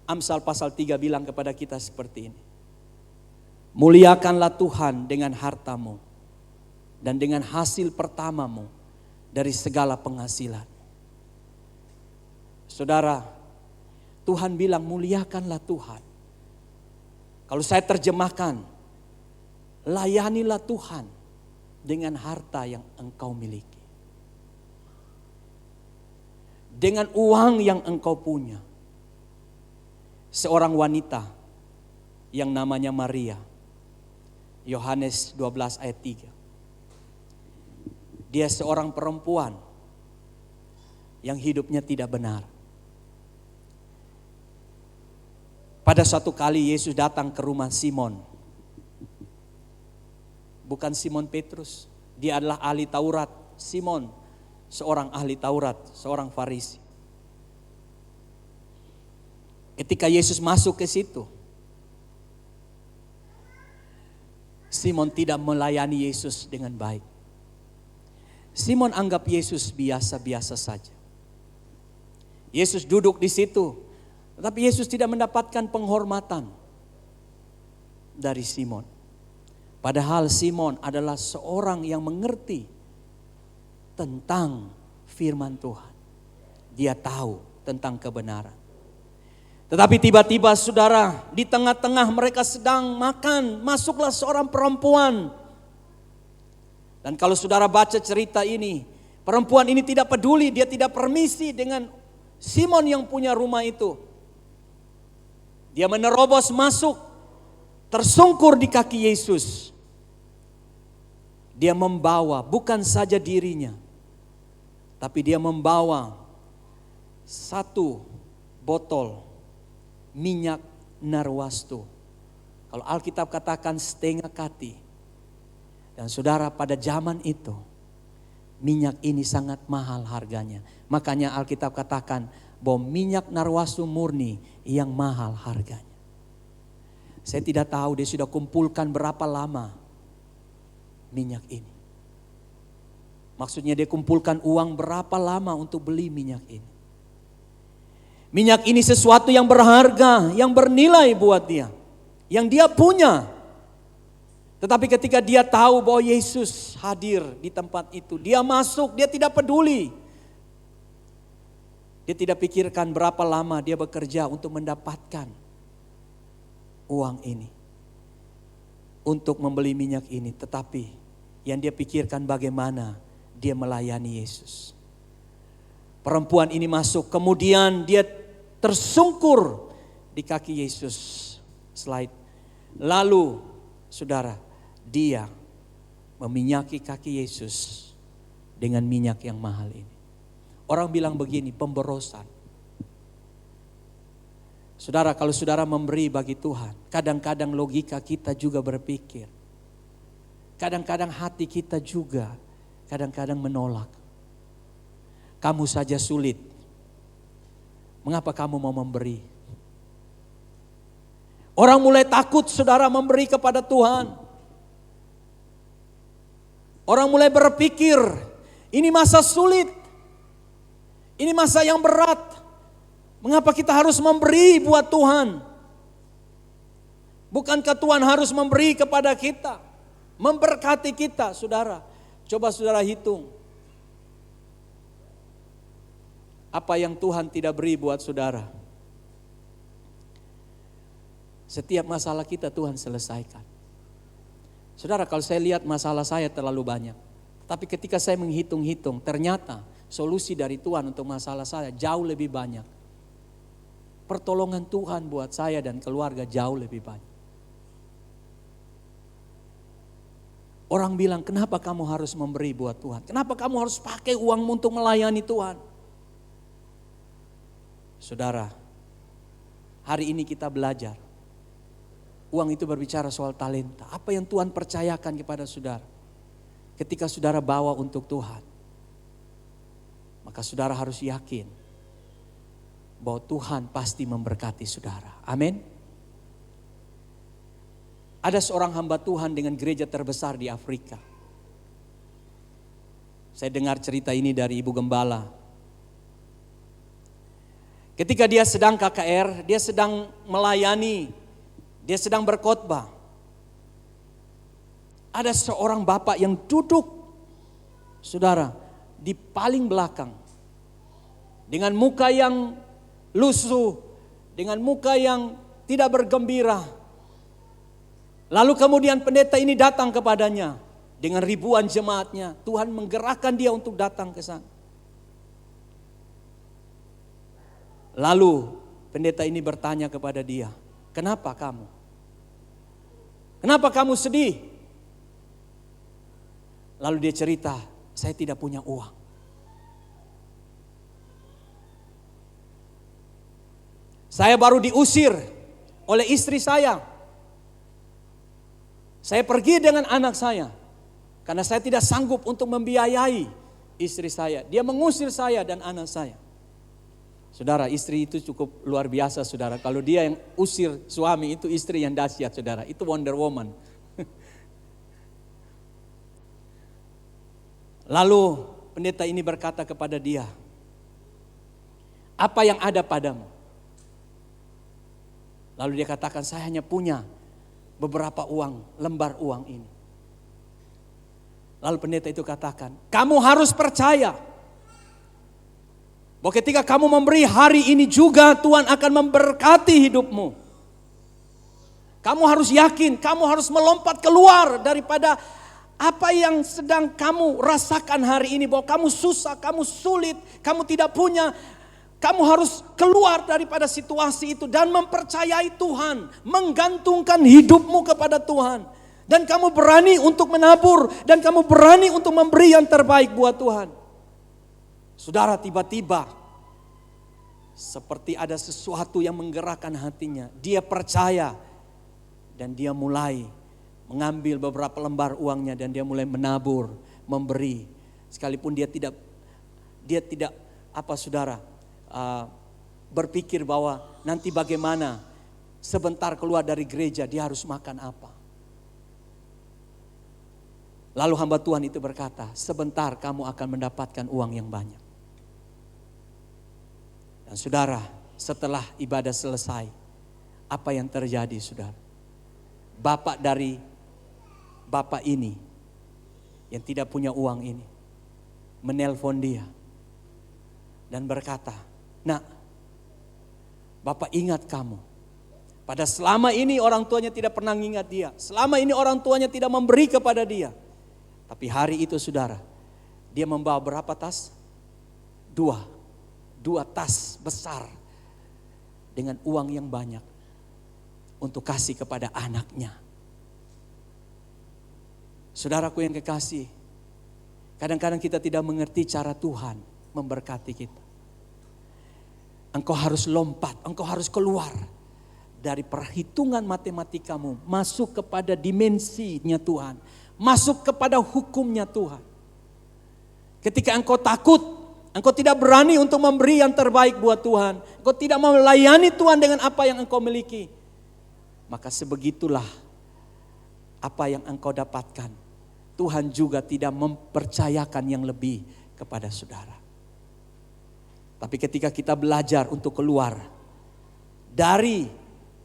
Amsal pasal 3 bilang kepada kita seperti ini. Muliakanlah Tuhan dengan hartamu dan dengan hasil pertamamu dari segala penghasilan. Saudara, Tuhan bilang muliakanlah Tuhan. Kalau saya terjemahkan, layanilah Tuhan dengan harta yang engkau miliki. Dengan uang yang engkau punya. Seorang wanita yang namanya Maria. Yohanes 12 ayat 3. Dia seorang perempuan yang hidupnya tidak benar. Pada suatu kali Yesus datang ke rumah Simon. Bukan Simon Petrus. Dia adalah ahli Taurat. Simon, seorang ahli Taurat, seorang Farisi. Ketika Yesus masuk ke situ, Simon tidak melayani Yesus dengan baik. Simon anggap Yesus biasa-biasa saja. Yesus duduk di situ, tetapi Yesus tidak mendapatkan penghormatan dari Simon. Padahal Simon adalah seorang yang mengerti tentang firman Tuhan. Dia tahu tentang kebenaran. Tetapi tiba-tiba saudara, di tengah-tengah mereka sedang makan, masuklah seorang perempuan. Dan kalau saudara baca cerita ini, perempuan ini tidak peduli, dia tidak permisi dengan Simon yang punya rumah itu. Dia menerobos masuk, tersungkur di kaki Yesus. Dia membawa bukan saja dirinya, tapi dia membawa 1 botol minyak narwastu. Kalau Alkitab katakan setengah kati. Dan saudara, pada zaman itu minyak ini sangat mahal harganya. Makanya Alkitab katakan bahwa minyak narwastu murni yang mahal harganya. Saya tidak tahu dia sudah kumpulkan berapa lama minyak ini. Maksudnya dia kumpulkan uang berapa lama untuk beli minyak ini. Minyak ini sesuatu yang berharga, yang bernilai buat dia. Yang dia punya. Tetapi ketika dia tahu bahwa Yesus hadir di tempat itu, dia masuk, dia tidak peduli. Dia tidak pikirkan berapa lama dia bekerja untuk mendapatkan uang ini. Untuk membeli minyak ini. Tetapi yang dia pikirkan bagaimana dia melayani Yesus. Perempuan ini masuk, kemudian dia tersungkur di kaki Yesus. Slide. Lalu, saudara, dia meminyaki kaki Yesus dengan minyak yang mahal ini. Orang bilang begini, pemborosan. Saudara, kalau saudara memberi bagi Tuhan, kadang-kadang logika kita juga berpikir. Kadang-kadang hati kita juga, kadang-kadang menolak. Kamu saja sulit. Mengapa kamu mau memberi? Orang mulai takut saudara memberi kepada Tuhan. Orang mulai berpikir, ini masa sulit. Ini masa yang berat. Mengapa kita harus memberi buat Tuhan? Bukankah Tuhan harus memberi kepada kita? Memberkati kita, saudara. Coba saudara hitung. Apa yang Tuhan tidak beri buat saudara? Setiap masalah kita Tuhan selesaikan. Saudara, kalau saya lihat masalah saya terlalu banyak. Tapi ketika saya menghitung-hitung, ternyata solusi dari Tuhan untuk masalah saya jauh lebih banyak. Pertolongan Tuhan buat saya dan keluarga jauh lebih banyak. Orang bilang, kenapa kamu harus memberi buat Tuhan? Kenapa kamu harus pakai uangmu untuk melayani Tuhan? Saudara, hari ini kita belajar. Uang itu berbicara soal talenta. Apa yang Tuhan percayakan kepada saudara? Ketika saudara bawa untuk Tuhan, maka saudara harus yakin bahwa Tuhan pasti memberkati saudara. Amin. Ada seorang hamba Tuhan dengan gereja terbesar di Afrika. Saya dengar cerita ini dari Ibu Gembala. Ketika dia sedang KKR, dia sedang melayani, dia sedang berkhotbah. Ada seorang bapak yang duduk, saudara, di paling belakang. Dengan muka yang lusuh, dengan muka yang tidak bergembira. Lalu kemudian pendeta ini datang kepadanya dengan ribuan jemaatnya. Tuhan menggerakkan dia untuk datang ke sana. Lalu pendeta ini bertanya kepada dia, kenapa kamu? Kenapa kamu sedih? Lalu dia cerita, saya tidak punya uang. Saya baru diusir oleh istri saya. Saya pergi dengan anak saya karena saya tidak sanggup untuk membiayai istri saya. Dia mengusir saya dan anak saya. Saudara, istri itu cukup luar biasa, saudara. Kalau dia yang usir suami, itu istri yang dahsyat, saudara. Itu Wonder Woman. Lalu pendeta ini berkata kepada dia, apa yang ada padamu? Lalu dia katakan, saya hanya punya beberapa uang, lembar uang ini. Lalu pendeta itu katakan, kamu harus percaya bahwa ketika kamu memberi hari ini juga Tuhan akan memberkati hidupmu. Kamu harus yakin, kamu harus melompat keluar daripada apa yang sedang kamu rasakan hari ini. Bahwa kamu susah, kamu sulit, kamu tidak punya. Kamu harus keluar daripada situasi itu dan mempercayai Tuhan. Menggantungkan hidupmu kepada Tuhan. Dan kamu berani untuk menabur. Dan kamu berani untuk memberi yang terbaik buat Tuhan. Saudara, tiba-tiba seperti ada sesuatu yang menggerakkan hatinya. Dia percaya dan dia mulai mengambil beberapa lembar uangnya dan dia mulai menabur, memberi. Sekalipun dia tidak berpikir bahwa nanti bagaimana sebentar keluar dari gereja dia harus makan apa. Lalu hamba Tuhan itu berkata, sebentar kamu akan mendapatkan uang yang banyak. Dan saudara, setelah ibadah selesai, apa yang terjadi saudara? Bapak dari bapak ini, yang tidak punya uang ini, menelpon dia. Dan berkata, nak, bapak ingat kamu. Pada selama ini orang tuanya tidak pernah ingat dia. Selama ini orang tuanya tidak memberi kepada dia. Tapi hari itu saudara, dia membawa berapa tas? 2. 2 tas besar dengan uang yang banyak untuk kasih kepada anaknya. Saudaraku yang kekasih, kadang-kadang kita tidak mengerti cara Tuhan memberkati kita. Engkau harus lompat, engkau harus keluar dari perhitungan matematikamu, masuk kepada dimensinya Tuhan, masuk kepada hukumnya Tuhan. Ketika engkau takut, engkau tidak berani untuk memberi yang terbaik buat Tuhan, engkau tidak melayani Tuhan dengan apa yang engkau miliki, maka sebegitulah apa yang engkau dapatkan. Tuhan juga tidak mempercayakan yang lebih kepada saudara. Tapi ketika kita belajar untuk keluar dari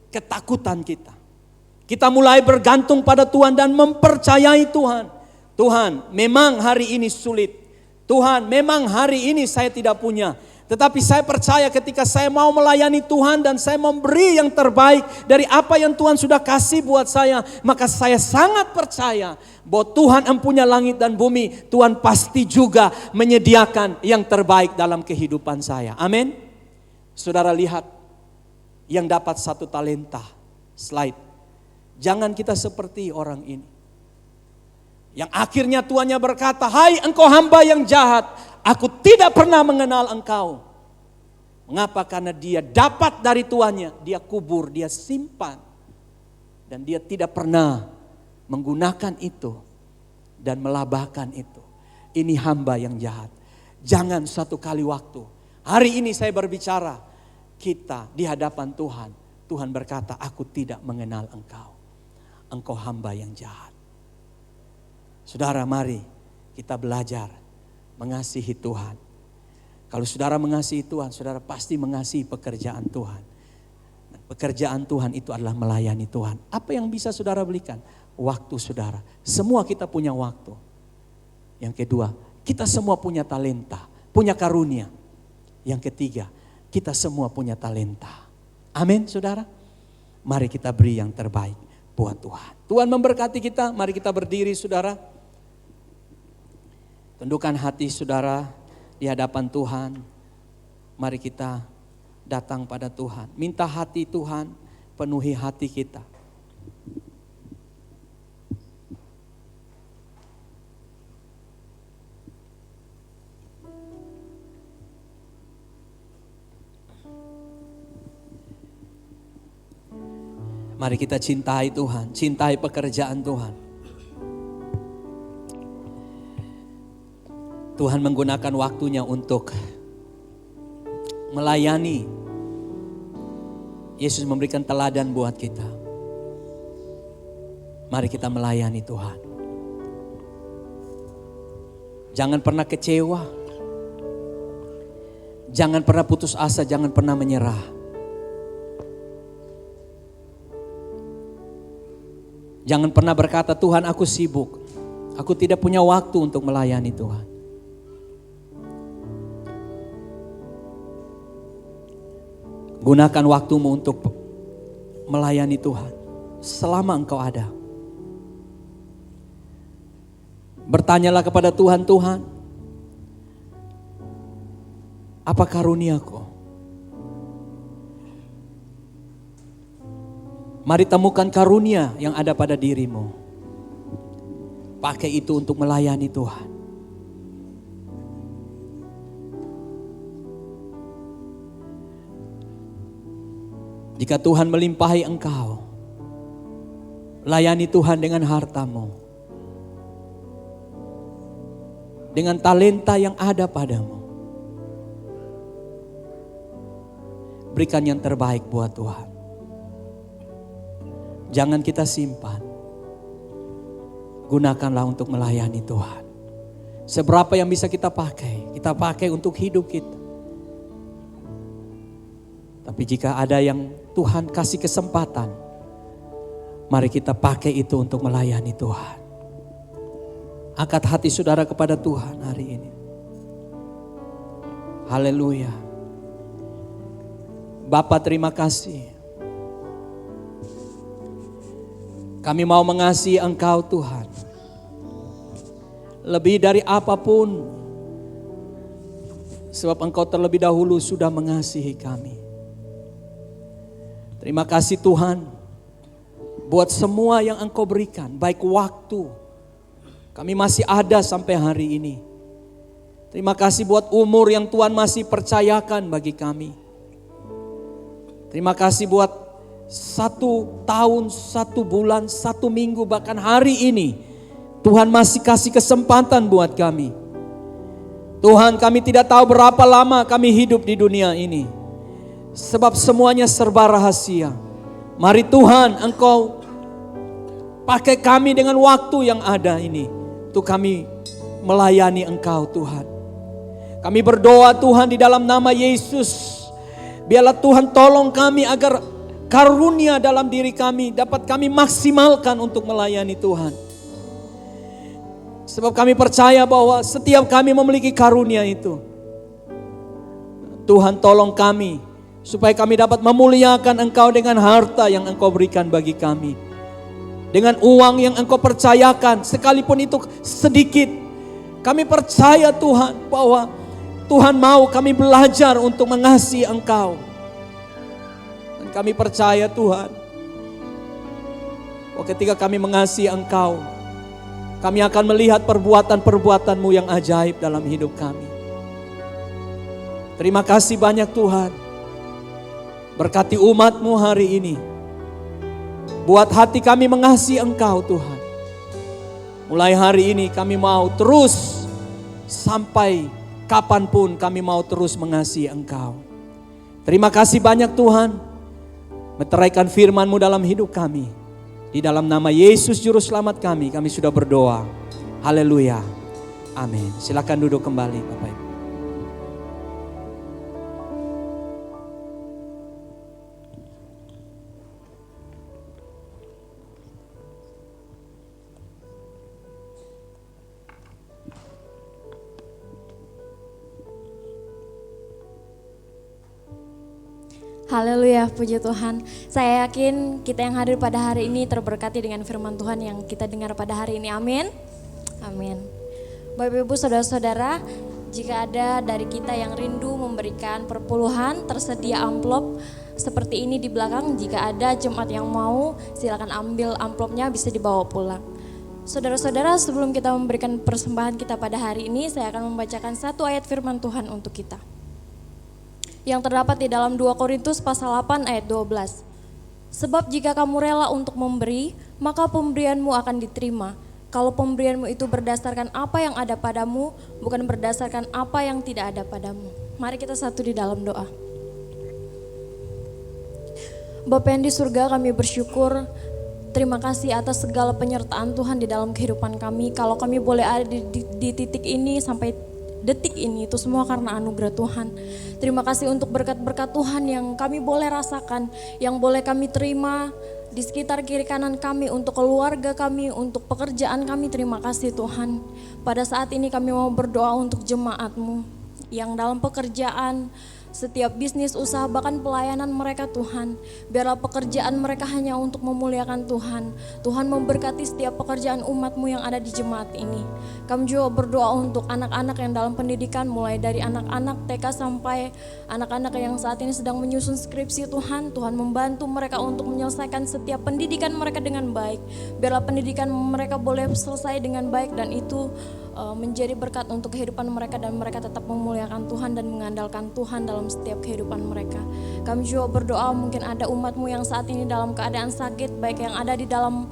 ketakutan kita, kita mulai bergantung pada Tuhan dan mempercayai Tuhan. Tuhan, memang hari ini sulit. Tuhan, memang hari ini saya tidak punya. Tetapi saya percaya ketika saya mau melayani Tuhan dan saya memberi yang terbaik dari apa yang Tuhan sudah kasih buat saya, maka saya sangat percaya bahwa Tuhan empunya langit dan bumi. Tuhan pasti juga menyediakan yang terbaik dalam kehidupan saya. Amin. Saudara lihat yang dapat 1 talenta. Slide. Jangan kita seperti orang ini, yang akhirnya tuannya berkata, "Hai engkau hamba yang jahat, aku tidak pernah mengenal engkau." Mengapa? Karena dia dapat dari tuannya, dia kubur, dia simpan. Dan dia tidak pernah menggunakan itu dan melabahkan itu. Ini hamba yang jahat. Jangan satu kali waktu. Hari ini saya berbicara, kita di hadapan Tuhan. Tuhan berkata, "Aku tidak mengenal engkau. Engkau hamba yang jahat." Saudara, mari kita belajar mengasihi Tuhan. Kalau saudara mengasihi Tuhan, saudara pasti mengasihi pekerjaan Tuhan. Dan pekerjaan Tuhan itu adalah melayani Tuhan. Apa yang bisa saudara belikan? Waktu saudara. Semua kita punya waktu. Yang kedua, kita semua punya talenta, punya karunia. Yang ketiga, kita semua punya talenta. Amin, saudara. Mari kita beri yang terbaik buat Tuhan. Tuhan memberkati kita. Mari kita berdiri, saudara. Tundukkan hati saudara di hadapan Tuhan. Mari kita datang pada Tuhan. Minta hati Tuhan penuhi hati kita. Mari kita cintai Tuhan, cintai pekerjaan Tuhan. Tuhan menggunakan waktunya untuk melayani. Yesus memberikan teladan buat kita. Mari kita melayani Tuhan. Jangan pernah kecewa. Jangan pernah putus asa, jangan pernah menyerah. Jangan pernah berkata, "Tuhan, aku sibuk. Aku tidak punya waktu untuk melayani Tuhan." Gunakan waktumu untuk melayani Tuhan selama engkau ada. Bertanyalah kepada Tuhan, "Tuhan, apa karuniaku?" Mari temukan karunia yang ada pada dirimu. Pakai itu untuk melayani Tuhan. Jika Tuhan melimpahi engkau, layani Tuhan dengan hartamu, dengan talenta yang ada padamu. Berikan yang terbaik buat Tuhan. Jangan kita simpan. Gunakanlah untuk melayani Tuhan. Seberapa yang bisa kita pakai untuk hidup kita. Tapi jika ada yang Tuhan kasih kesempatan, mari kita pakai itu untuk melayani Tuhan. Angkat hati saudara kepada Tuhan hari ini. Haleluya. Bapa, terima kasih. Kami mau mengasihi Engkau Tuhan. Lebih dari apapun Sebab Engkau terlebih dahulu sudah mengasihi kami. Terima kasih Tuhan buat semua yang Engkau berikan, baik waktu. Kami masih ada sampai hari ini. Terima kasih buat umur yang Tuhan masih percayakan bagi kami. Terima kasih buat 1 tahun, 1 bulan, 1 minggu, bahkan hari ini Tuhan masih kasih kesempatan buat kami. Tuhan, kami tidak tahu berapa lama kami hidup di dunia ini. Sebab semuanya serba rahasia. Mari Tuhan, Engkau pakai kami dengan waktu yang ada ini untuk kami melayani Engkau Tuhan. Kami berdoa Tuhan di dalam nama Yesus. Biarlah Tuhan tolong kami agar karunia dalam diri kami dapat kami maksimalkan untuk melayani Tuhan. Sebab kami percaya bahwa setiap kami memiliki karunia itu. Tuhan tolong kami supaya kami dapat memuliakan Engkau dengan harta yang Engkau berikan bagi kami. Dengan uang yang Engkau percayakan, sekalipun itu sedikit. Kami percaya Tuhan bahwa Tuhan mau kami belajar untuk mengasihi Engkau. Dan kami percaya Tuhan bahwa ketika kami mengasihi Engkau, kami akan melihat perbuatan-perbuatan-Mu yang ajaib dalam hidup kami. Terima kasih banyak Tuhan. Berkati umat-Mu hari ini. Buat hati kami mengasihi Engkau Tuhan. Mulai hari ini kami mau terus, sampai kapanpun kami mau terus mengasihi Engkau. Terima kasih banyak Tuhan. Meteraikan firman-Mu dalam hidup kami. Di dalam nama Yesus Juru Selamat kami sudah berdoa. Haleluya. Amin. Silakan duduk kembali Bapak Ibu. Haleluya, puji Tuhan. Saya yakin kita yang hadir pada hari ini terberkati dengan firman Tuhan yang kita dengar pada hari ini. Amin. Amin. Bapak Ibu Saudara-saudara, jika ada dari kita yang rindu memberikan perpuluhan, tersedia amplop seperti ini di belakang. Jika ada jemaat yang mau, silakan ambil amplopnya, bisa dibawa pulang. Saudara-saudara, sebelum kita memberikan persembahan kita pada hari ini, saya akan membacakan satu ayat firman Tuhan untuk kita. Yang terdapat di dalam 2 Korintus pasal 8 ayat 12. Sebab jika kamu rela untuk memberi, maka pemberianmu akan diterima. Kalau pemberianmu itu berdasarkan apa yang ada padamu, bukan berdasarkan apa yang tidak ada padamu. Mari kita satu di dalam doa. Bapa yang di surga, kami bersyukur. Terima kasih atas segala penyertaan Tuhan di dalam kehidupan kami. Kalau kami boleh ada di titik ini sampai detik ini, itu semua karena anugerah Tuhan. Terima kasih untuk berkat-berkat Tuhan yang kami boleh rasakan, yang boleh kami terima di sekitar kiri kanan kami, untuk keluarga kami, untuk pekerjaan kami. Terima kasih Tuhan. Pada saat ini kami mau berdoa untuk jemaat-Mu yang dalam pekerjaan, setiap bisnis, usaha, bahkan pelayanan mereka Tuhan. Biarlah pekerjaan mereka hanya untuk memuliakan Tuhan. Tuhan memberkati setiap pekerjaan umat-Mu yang ada di jemaat ini. Kami juga berdoa untuk anak-anak yang dalam pendidikan, mulai dari anak-anak TK sampai anak-anak yang saat ini sedang menyusun skripsi Tuhan. Tuhan membantu mereka untuk menyelesaikan setiap pendidikan mereka dengan baik. Biarlah pendidikan mereka boleh selesai dengan baik dan itu menjadi berkat untuk kehidupan mereka, dan mereka tetap memuliakan Tuhan dan mengandalkan Tuhan dalam setiap kehidupan mereka. Kami juga berdoa, mungkin ada umat-Mu yang saat ini dalam keadaan sakit, baik yang ada di dalam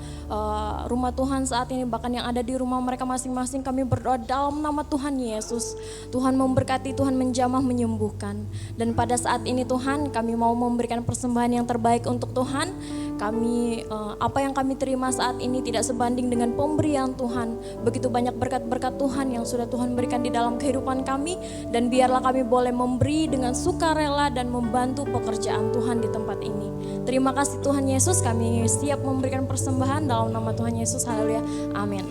rumah Tuhan saat ini, bahkan yang ada di rumah mereka masing-masing. Kami berdoa dalam nama Tuhan Yesus, Tuhan memberkati, Tuhan menjamah, menyembuhkan. Dan pada saat ini Tuhan, kami mau memberikan persembahan yang terbaik untuk Tuhan. Kami apa yang kami terima saat ini tidak sebanding dengan pemberian Tuhan. Begitu banyak berkat-berkat Tuhan yang sudah Tuhan berikan di dalam kehidupan kami, dan biarlah kami boleh memberi dengan sukarela dan membantu pekerjaan Tuhan di tempat ini. Terima kasih Tuhan Yesus, kami siap memberikan persembahan dalam nama Tuhan Yesus. Haleluya. Amin.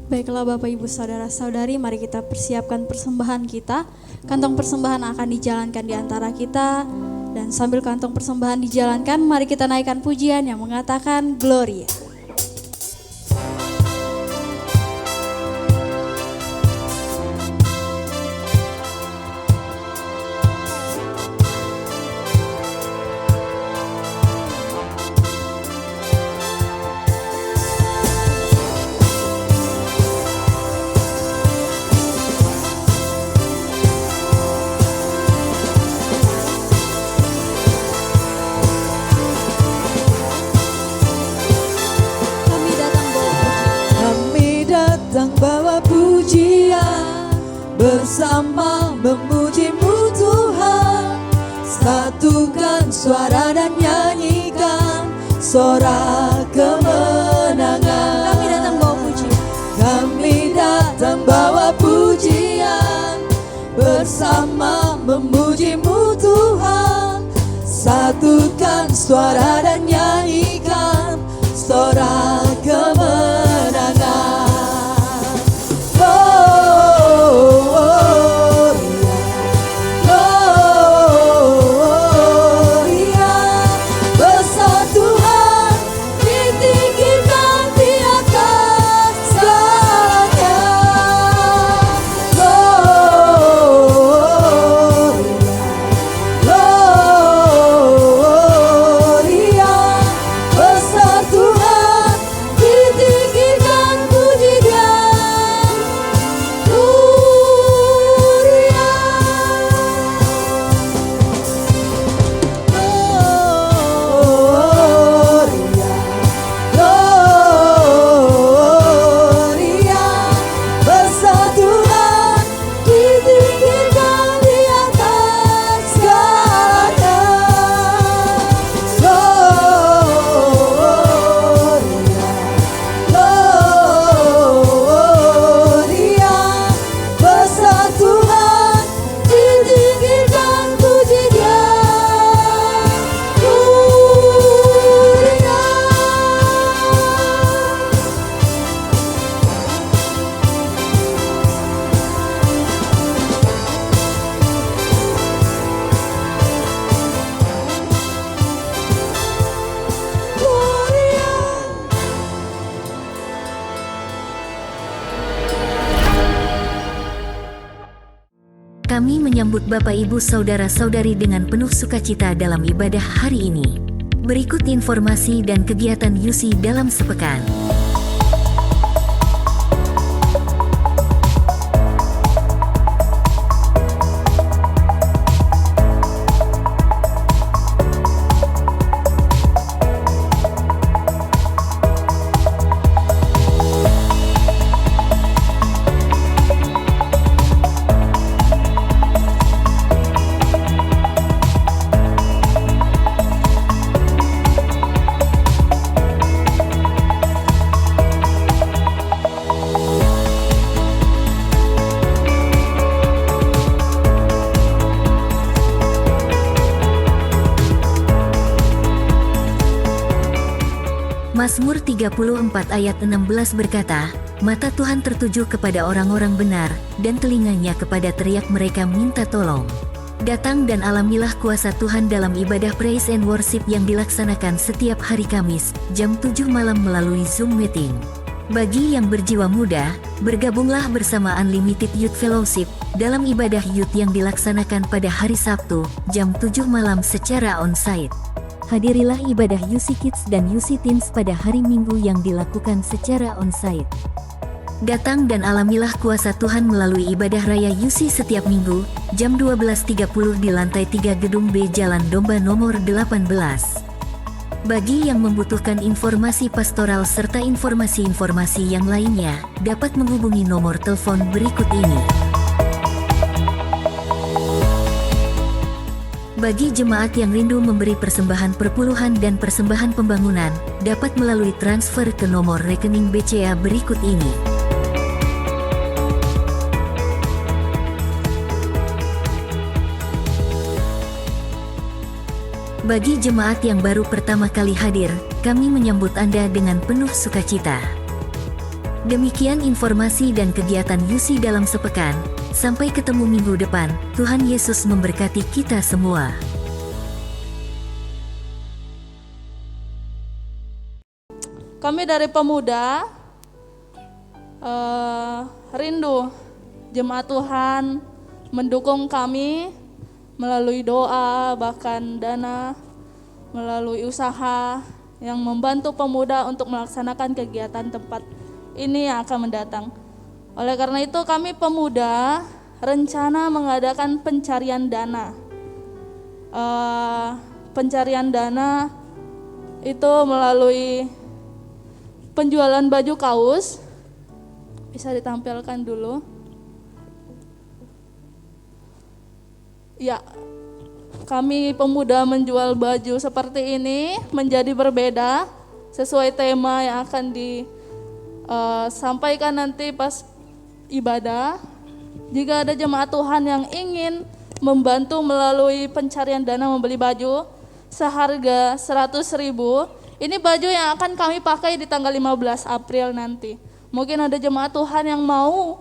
Baiklah Bapak Ibu Saudara-saudari, mari kita persiapkan persembahan kita. Kantong persembahan akan dijalankan di antara kita. Dan sambil kantong persembahan dijalankan, mari kita naikkan pujian yang mengatakan Gloria. Bawa pujian bersama memuji-Mu Tuhan, satukan suara dan nyanyikan sorak kemenangan. Kami datang bawa pujian. Kami datang bawa pujian bersama memuji-Mu Tuhan, satukan suara dan nyanyikan sorak kemenangan. Kami menyambut Bapak Ibu Saudara-saudari dengan penuh sukacita dalam ibadah hari ini. Berikut informasi dan kegiatan UC dalam sepekan. Mazmur 34 ayat 16 berkata, "Mata Tuhan tertuju kepada orang-orang benar, dan telinganya kepada teriak mereka minta tolong." Datang dan alamilah kuasa Tuhan dalam ibadah Praise and Worship yang dilaksanakan setiap hari Kamis, jam 7 malam melalui Zoom Meeting. Bagi yang berjiwa muda, bergabunglah bersama Unlimited Youth Fellowship dalam ibadah youth yang dilaksanakan pada hari Sabtu, jam 7 malam secara on-site. Hadirilah ibadah UC Kids dan UC Teens pada hari Minggu yang dilakukan secara on-site. Datang dan alamilah kuasa Tuhan melalui ibadah raya UC setiap minggu, jam 12.30 di lantai 3 Gedung B Jalan Domba nomor 18. Bagi yang membutuhkan informasi pastoral serta informasi-informasi yang lainnya, dapat menghubungi nomor telepon berikut ini. Bagi jemaat yang rindu memberi persembahan perpuluhan dan persembahan pembangunan, dapat melalui transfer ke nomor rekening BCA berikut ini. Bagi jemaat yang baru pertama kali hadir, kami menyambut Anda dengan penuh sukacita. Demikian informasi dan kegiatan UC dalam sepekan. Sampai ketemu minggu depan. Tuhan Yesus memberkati kita semua. kami dari pemuda rindu jemaat Tuhan mendukung kami melalui doa, bahkan dana, melalui usaha yang membantu pemuda untuk melaksanakan kegiatan tempat ini yang akan mendatang. Oleh karena itu kami pemuda rencana mengadakan pencarian dana. Pencarian dana itu melalui penjualan baju kaos. Bisa ditampilkan dulu. Ya, kami pemuda menjual baju seperti ini menjadi berbeda sesuai tema yang akan disampaikan nanti pas ibadah. Jika ada jemaat Tuhan yang ingin membantu melalui pencarian dana membeli baju seharga 100.000, ini baju yang akan kami pakai di tanggal 15 April nanti. Mungkin ada jemaat Tuhan yang mau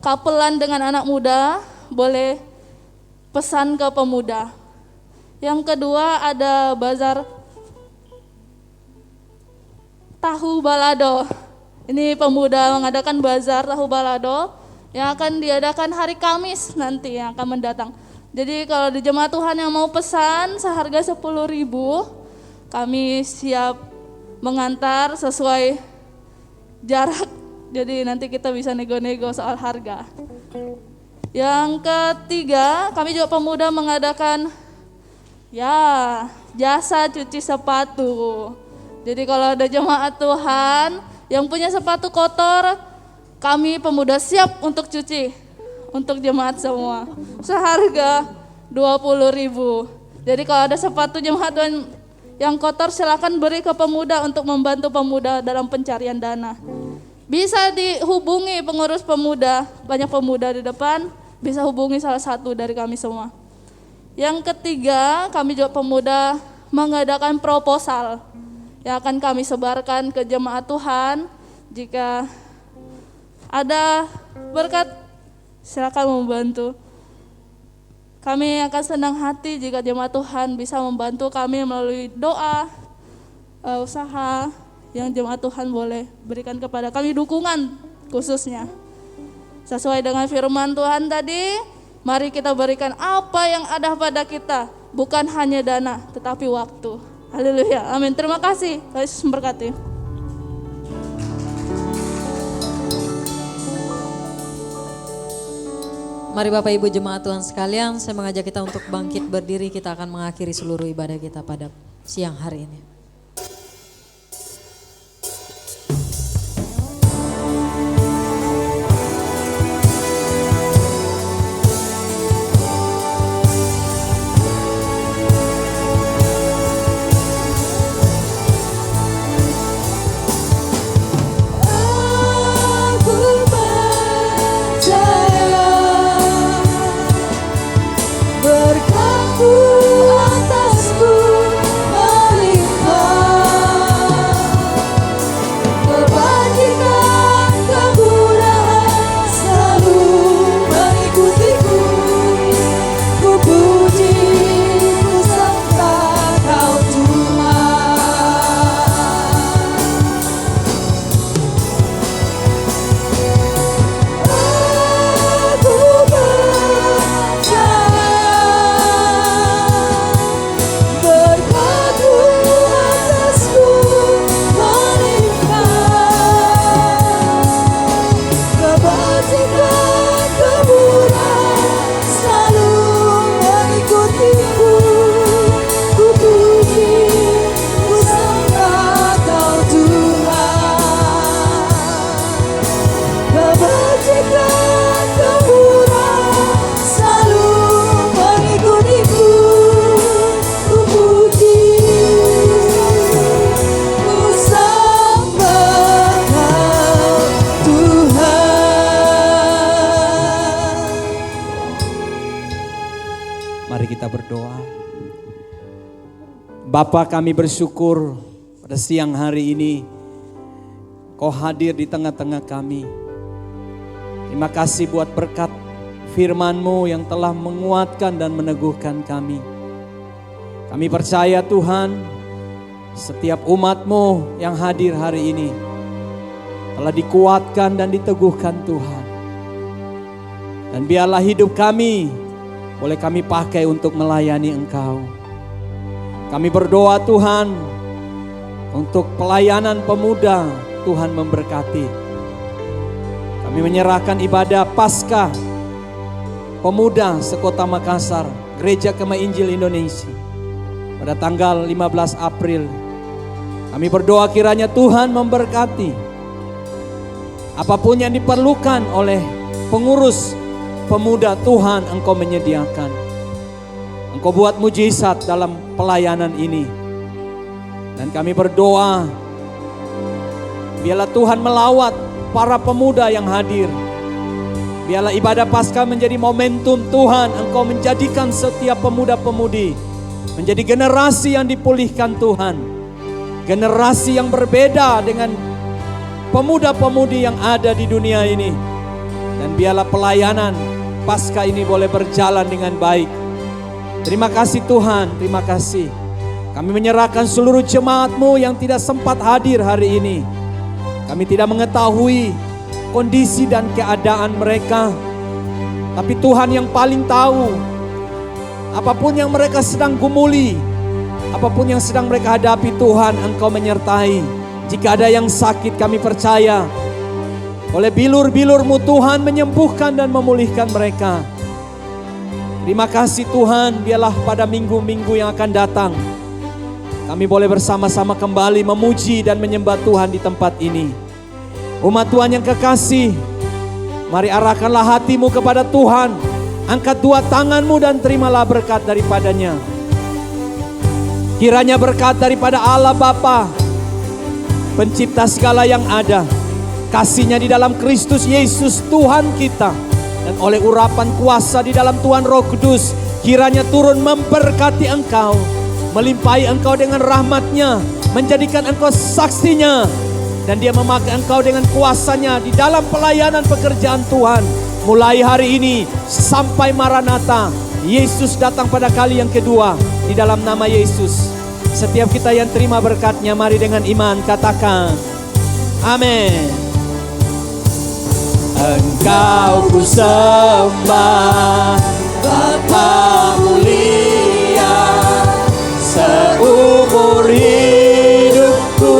kapelan dengan anak muda, boleh pesan ke pemuda. Yang kedua ada bazar tahu balado. Ini pemuda mengadakan bazar tahu balado yang akan diadakan hari Kamis nanti yang akan mendatang. Jadi kalau di jemaat Tuhan yang mau pesan seharga 10.000, kami siap mengantar sesuai jarak. Jadi nanti kita bisa nego-nego soal harga. Yang ketiga, kami juga pemuda mengadakan jasa cuci sepatu. Jadi kalau ada jemaat Tuhan yang punya sepatu kotor, kami pemuda siap untuk cuci untuk jemaat semua. Seharga 20.000. Jadi kalau ada sepatu jemaat Tuhan yang kotor, silakan beri ke pemuda untuk membantu pemuda dalam pencarian dana. Bisa dihubungi pengurus pemuda, banyak pemuda di depan, bisa hubungi salah satu dari kami semua. Yang ketiga, kami juga pemuda mengadakan proposal yang akan kami sebarkan ke jemaat Tuhan. Jika ada berkat, silakan membantu. Kami akan senang hati jika jemaat Tuhan bisa membantu kami melalui doa, usaha yang jemaat Tuhan boleh berikan kepada kami, dukungan khususnya. Sesuai dengan firman Tuhan tadi, mari kita berikan apa yang ada pada kita, bukan hanya dana, tetapi waktu. Haleluya, amin. Terima kasih, Tuhan Yesus memberkati. Mari Bapak Ibu jemaat Tuhan sekalian, saya mengajak kita untuk bangkit berdiri, kita akan mengakhiri seluruh ibadah kita pada siang hari ini. Bapa, kami bersyukur pada siang hari ini Kau hadir di tengah-tengah kami. Terima kasih buat berkat firman-Mu yang telah menguatkan dan meneguhkan kami. Kami percaya Tuhan, Setiap umat-Mu yang hadir hari ini telah dikuatkan dan diteguhkan Tuhan. Dan biarlah hidup kami boleh kami pakai untuk melayani Engkau. Kami berdoa Tuhan untuk pelayanan pemuda, Tuhan memberkati. Kami menyerahkan ibadah Paskah pemuda sekota Makassar, Gereja Kemah Injil Indonesia, pada tanggal 15 April. Kami berdoa kiranya Tuhan memberkati apapun yang diperlukan oleh pengurus pemuda. Tuhan, Engkau menyediakan. Engkau buat mujizat dalam pelayanan ini. Dan kami berdoa, biarlah Tuhan melawat para pemuda yang hadir. Biarlah ibadah Paskah menjadi momentum Tuhan. Engkau menjadikan setiap pemuda-pemudi menjadi generasi yang dipulihkan Tuhan. Generasi yang berbeda dengan pemuda-pemudi yang ada di dunia ini. Dan biarlah pelayanan Paskah ini boleh berjalan dengan baik. Terima kasih Tuhan, terima kasih. Kami menyerahkan seluruh jemaat-Mu yang tidak sempat hadir hari ini. Kami tidak mengetahui kondisi dan keadaan mereka. Tapi Tuhan yang paling tahu. Apapun yang mereka sedang gumuli, apapun yang sedang mereka hadapi, Tuhan, Engkau menyertai. Jika ada yang sakit, kami percaya oleh bilur-bilur-Mu Tuhan menyembuhkan dan memulihkan mereka. Terima kasih Tuhan, biarlah pada minggu-minggu yang akan datang kami boleh bersama-sama kembali memuji dan menyembah Tuhan di tempat ini. Umat Tuhan yang kekasih, mari arahkanlah hatimu kepada Tuhan. Angkat dua tanganmu dan terimalah berkat daripadanya. Kiranya berkat daripada Allah Bapa, Pencipta segala yang ada, kasih-Nya di dalam Kristus Yesus Tuhan kita, dan oleh urapan kuasa di dalam Tuhan Roh Kudus, kiranya turun memberkati engkau, melimpahi engkau dengan rahmat-Nya, menjadikan engkau saksinya, dan Dia memakai engkau dengan kuasa-Nya di dalam pelayanan pekerjaan Tuhan. Mulai hari ini sampai Maranatha, Yesus datang pada kali yang kedua, di dalam nama Yesus. Setiap kita yang terima berkat-Nya, mari dengan iman katakan amin. Engkau ku sembah, Bapa mulia, seumur hidupku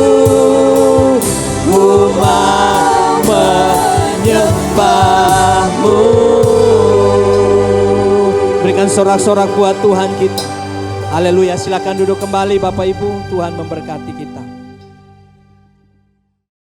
ku mau menyembah-Mu. Berikan sorak-sorak buat Tuhan kita. Haleluya, silakan duduk kembali Bapak Ibu, Tuhan memberkati kita.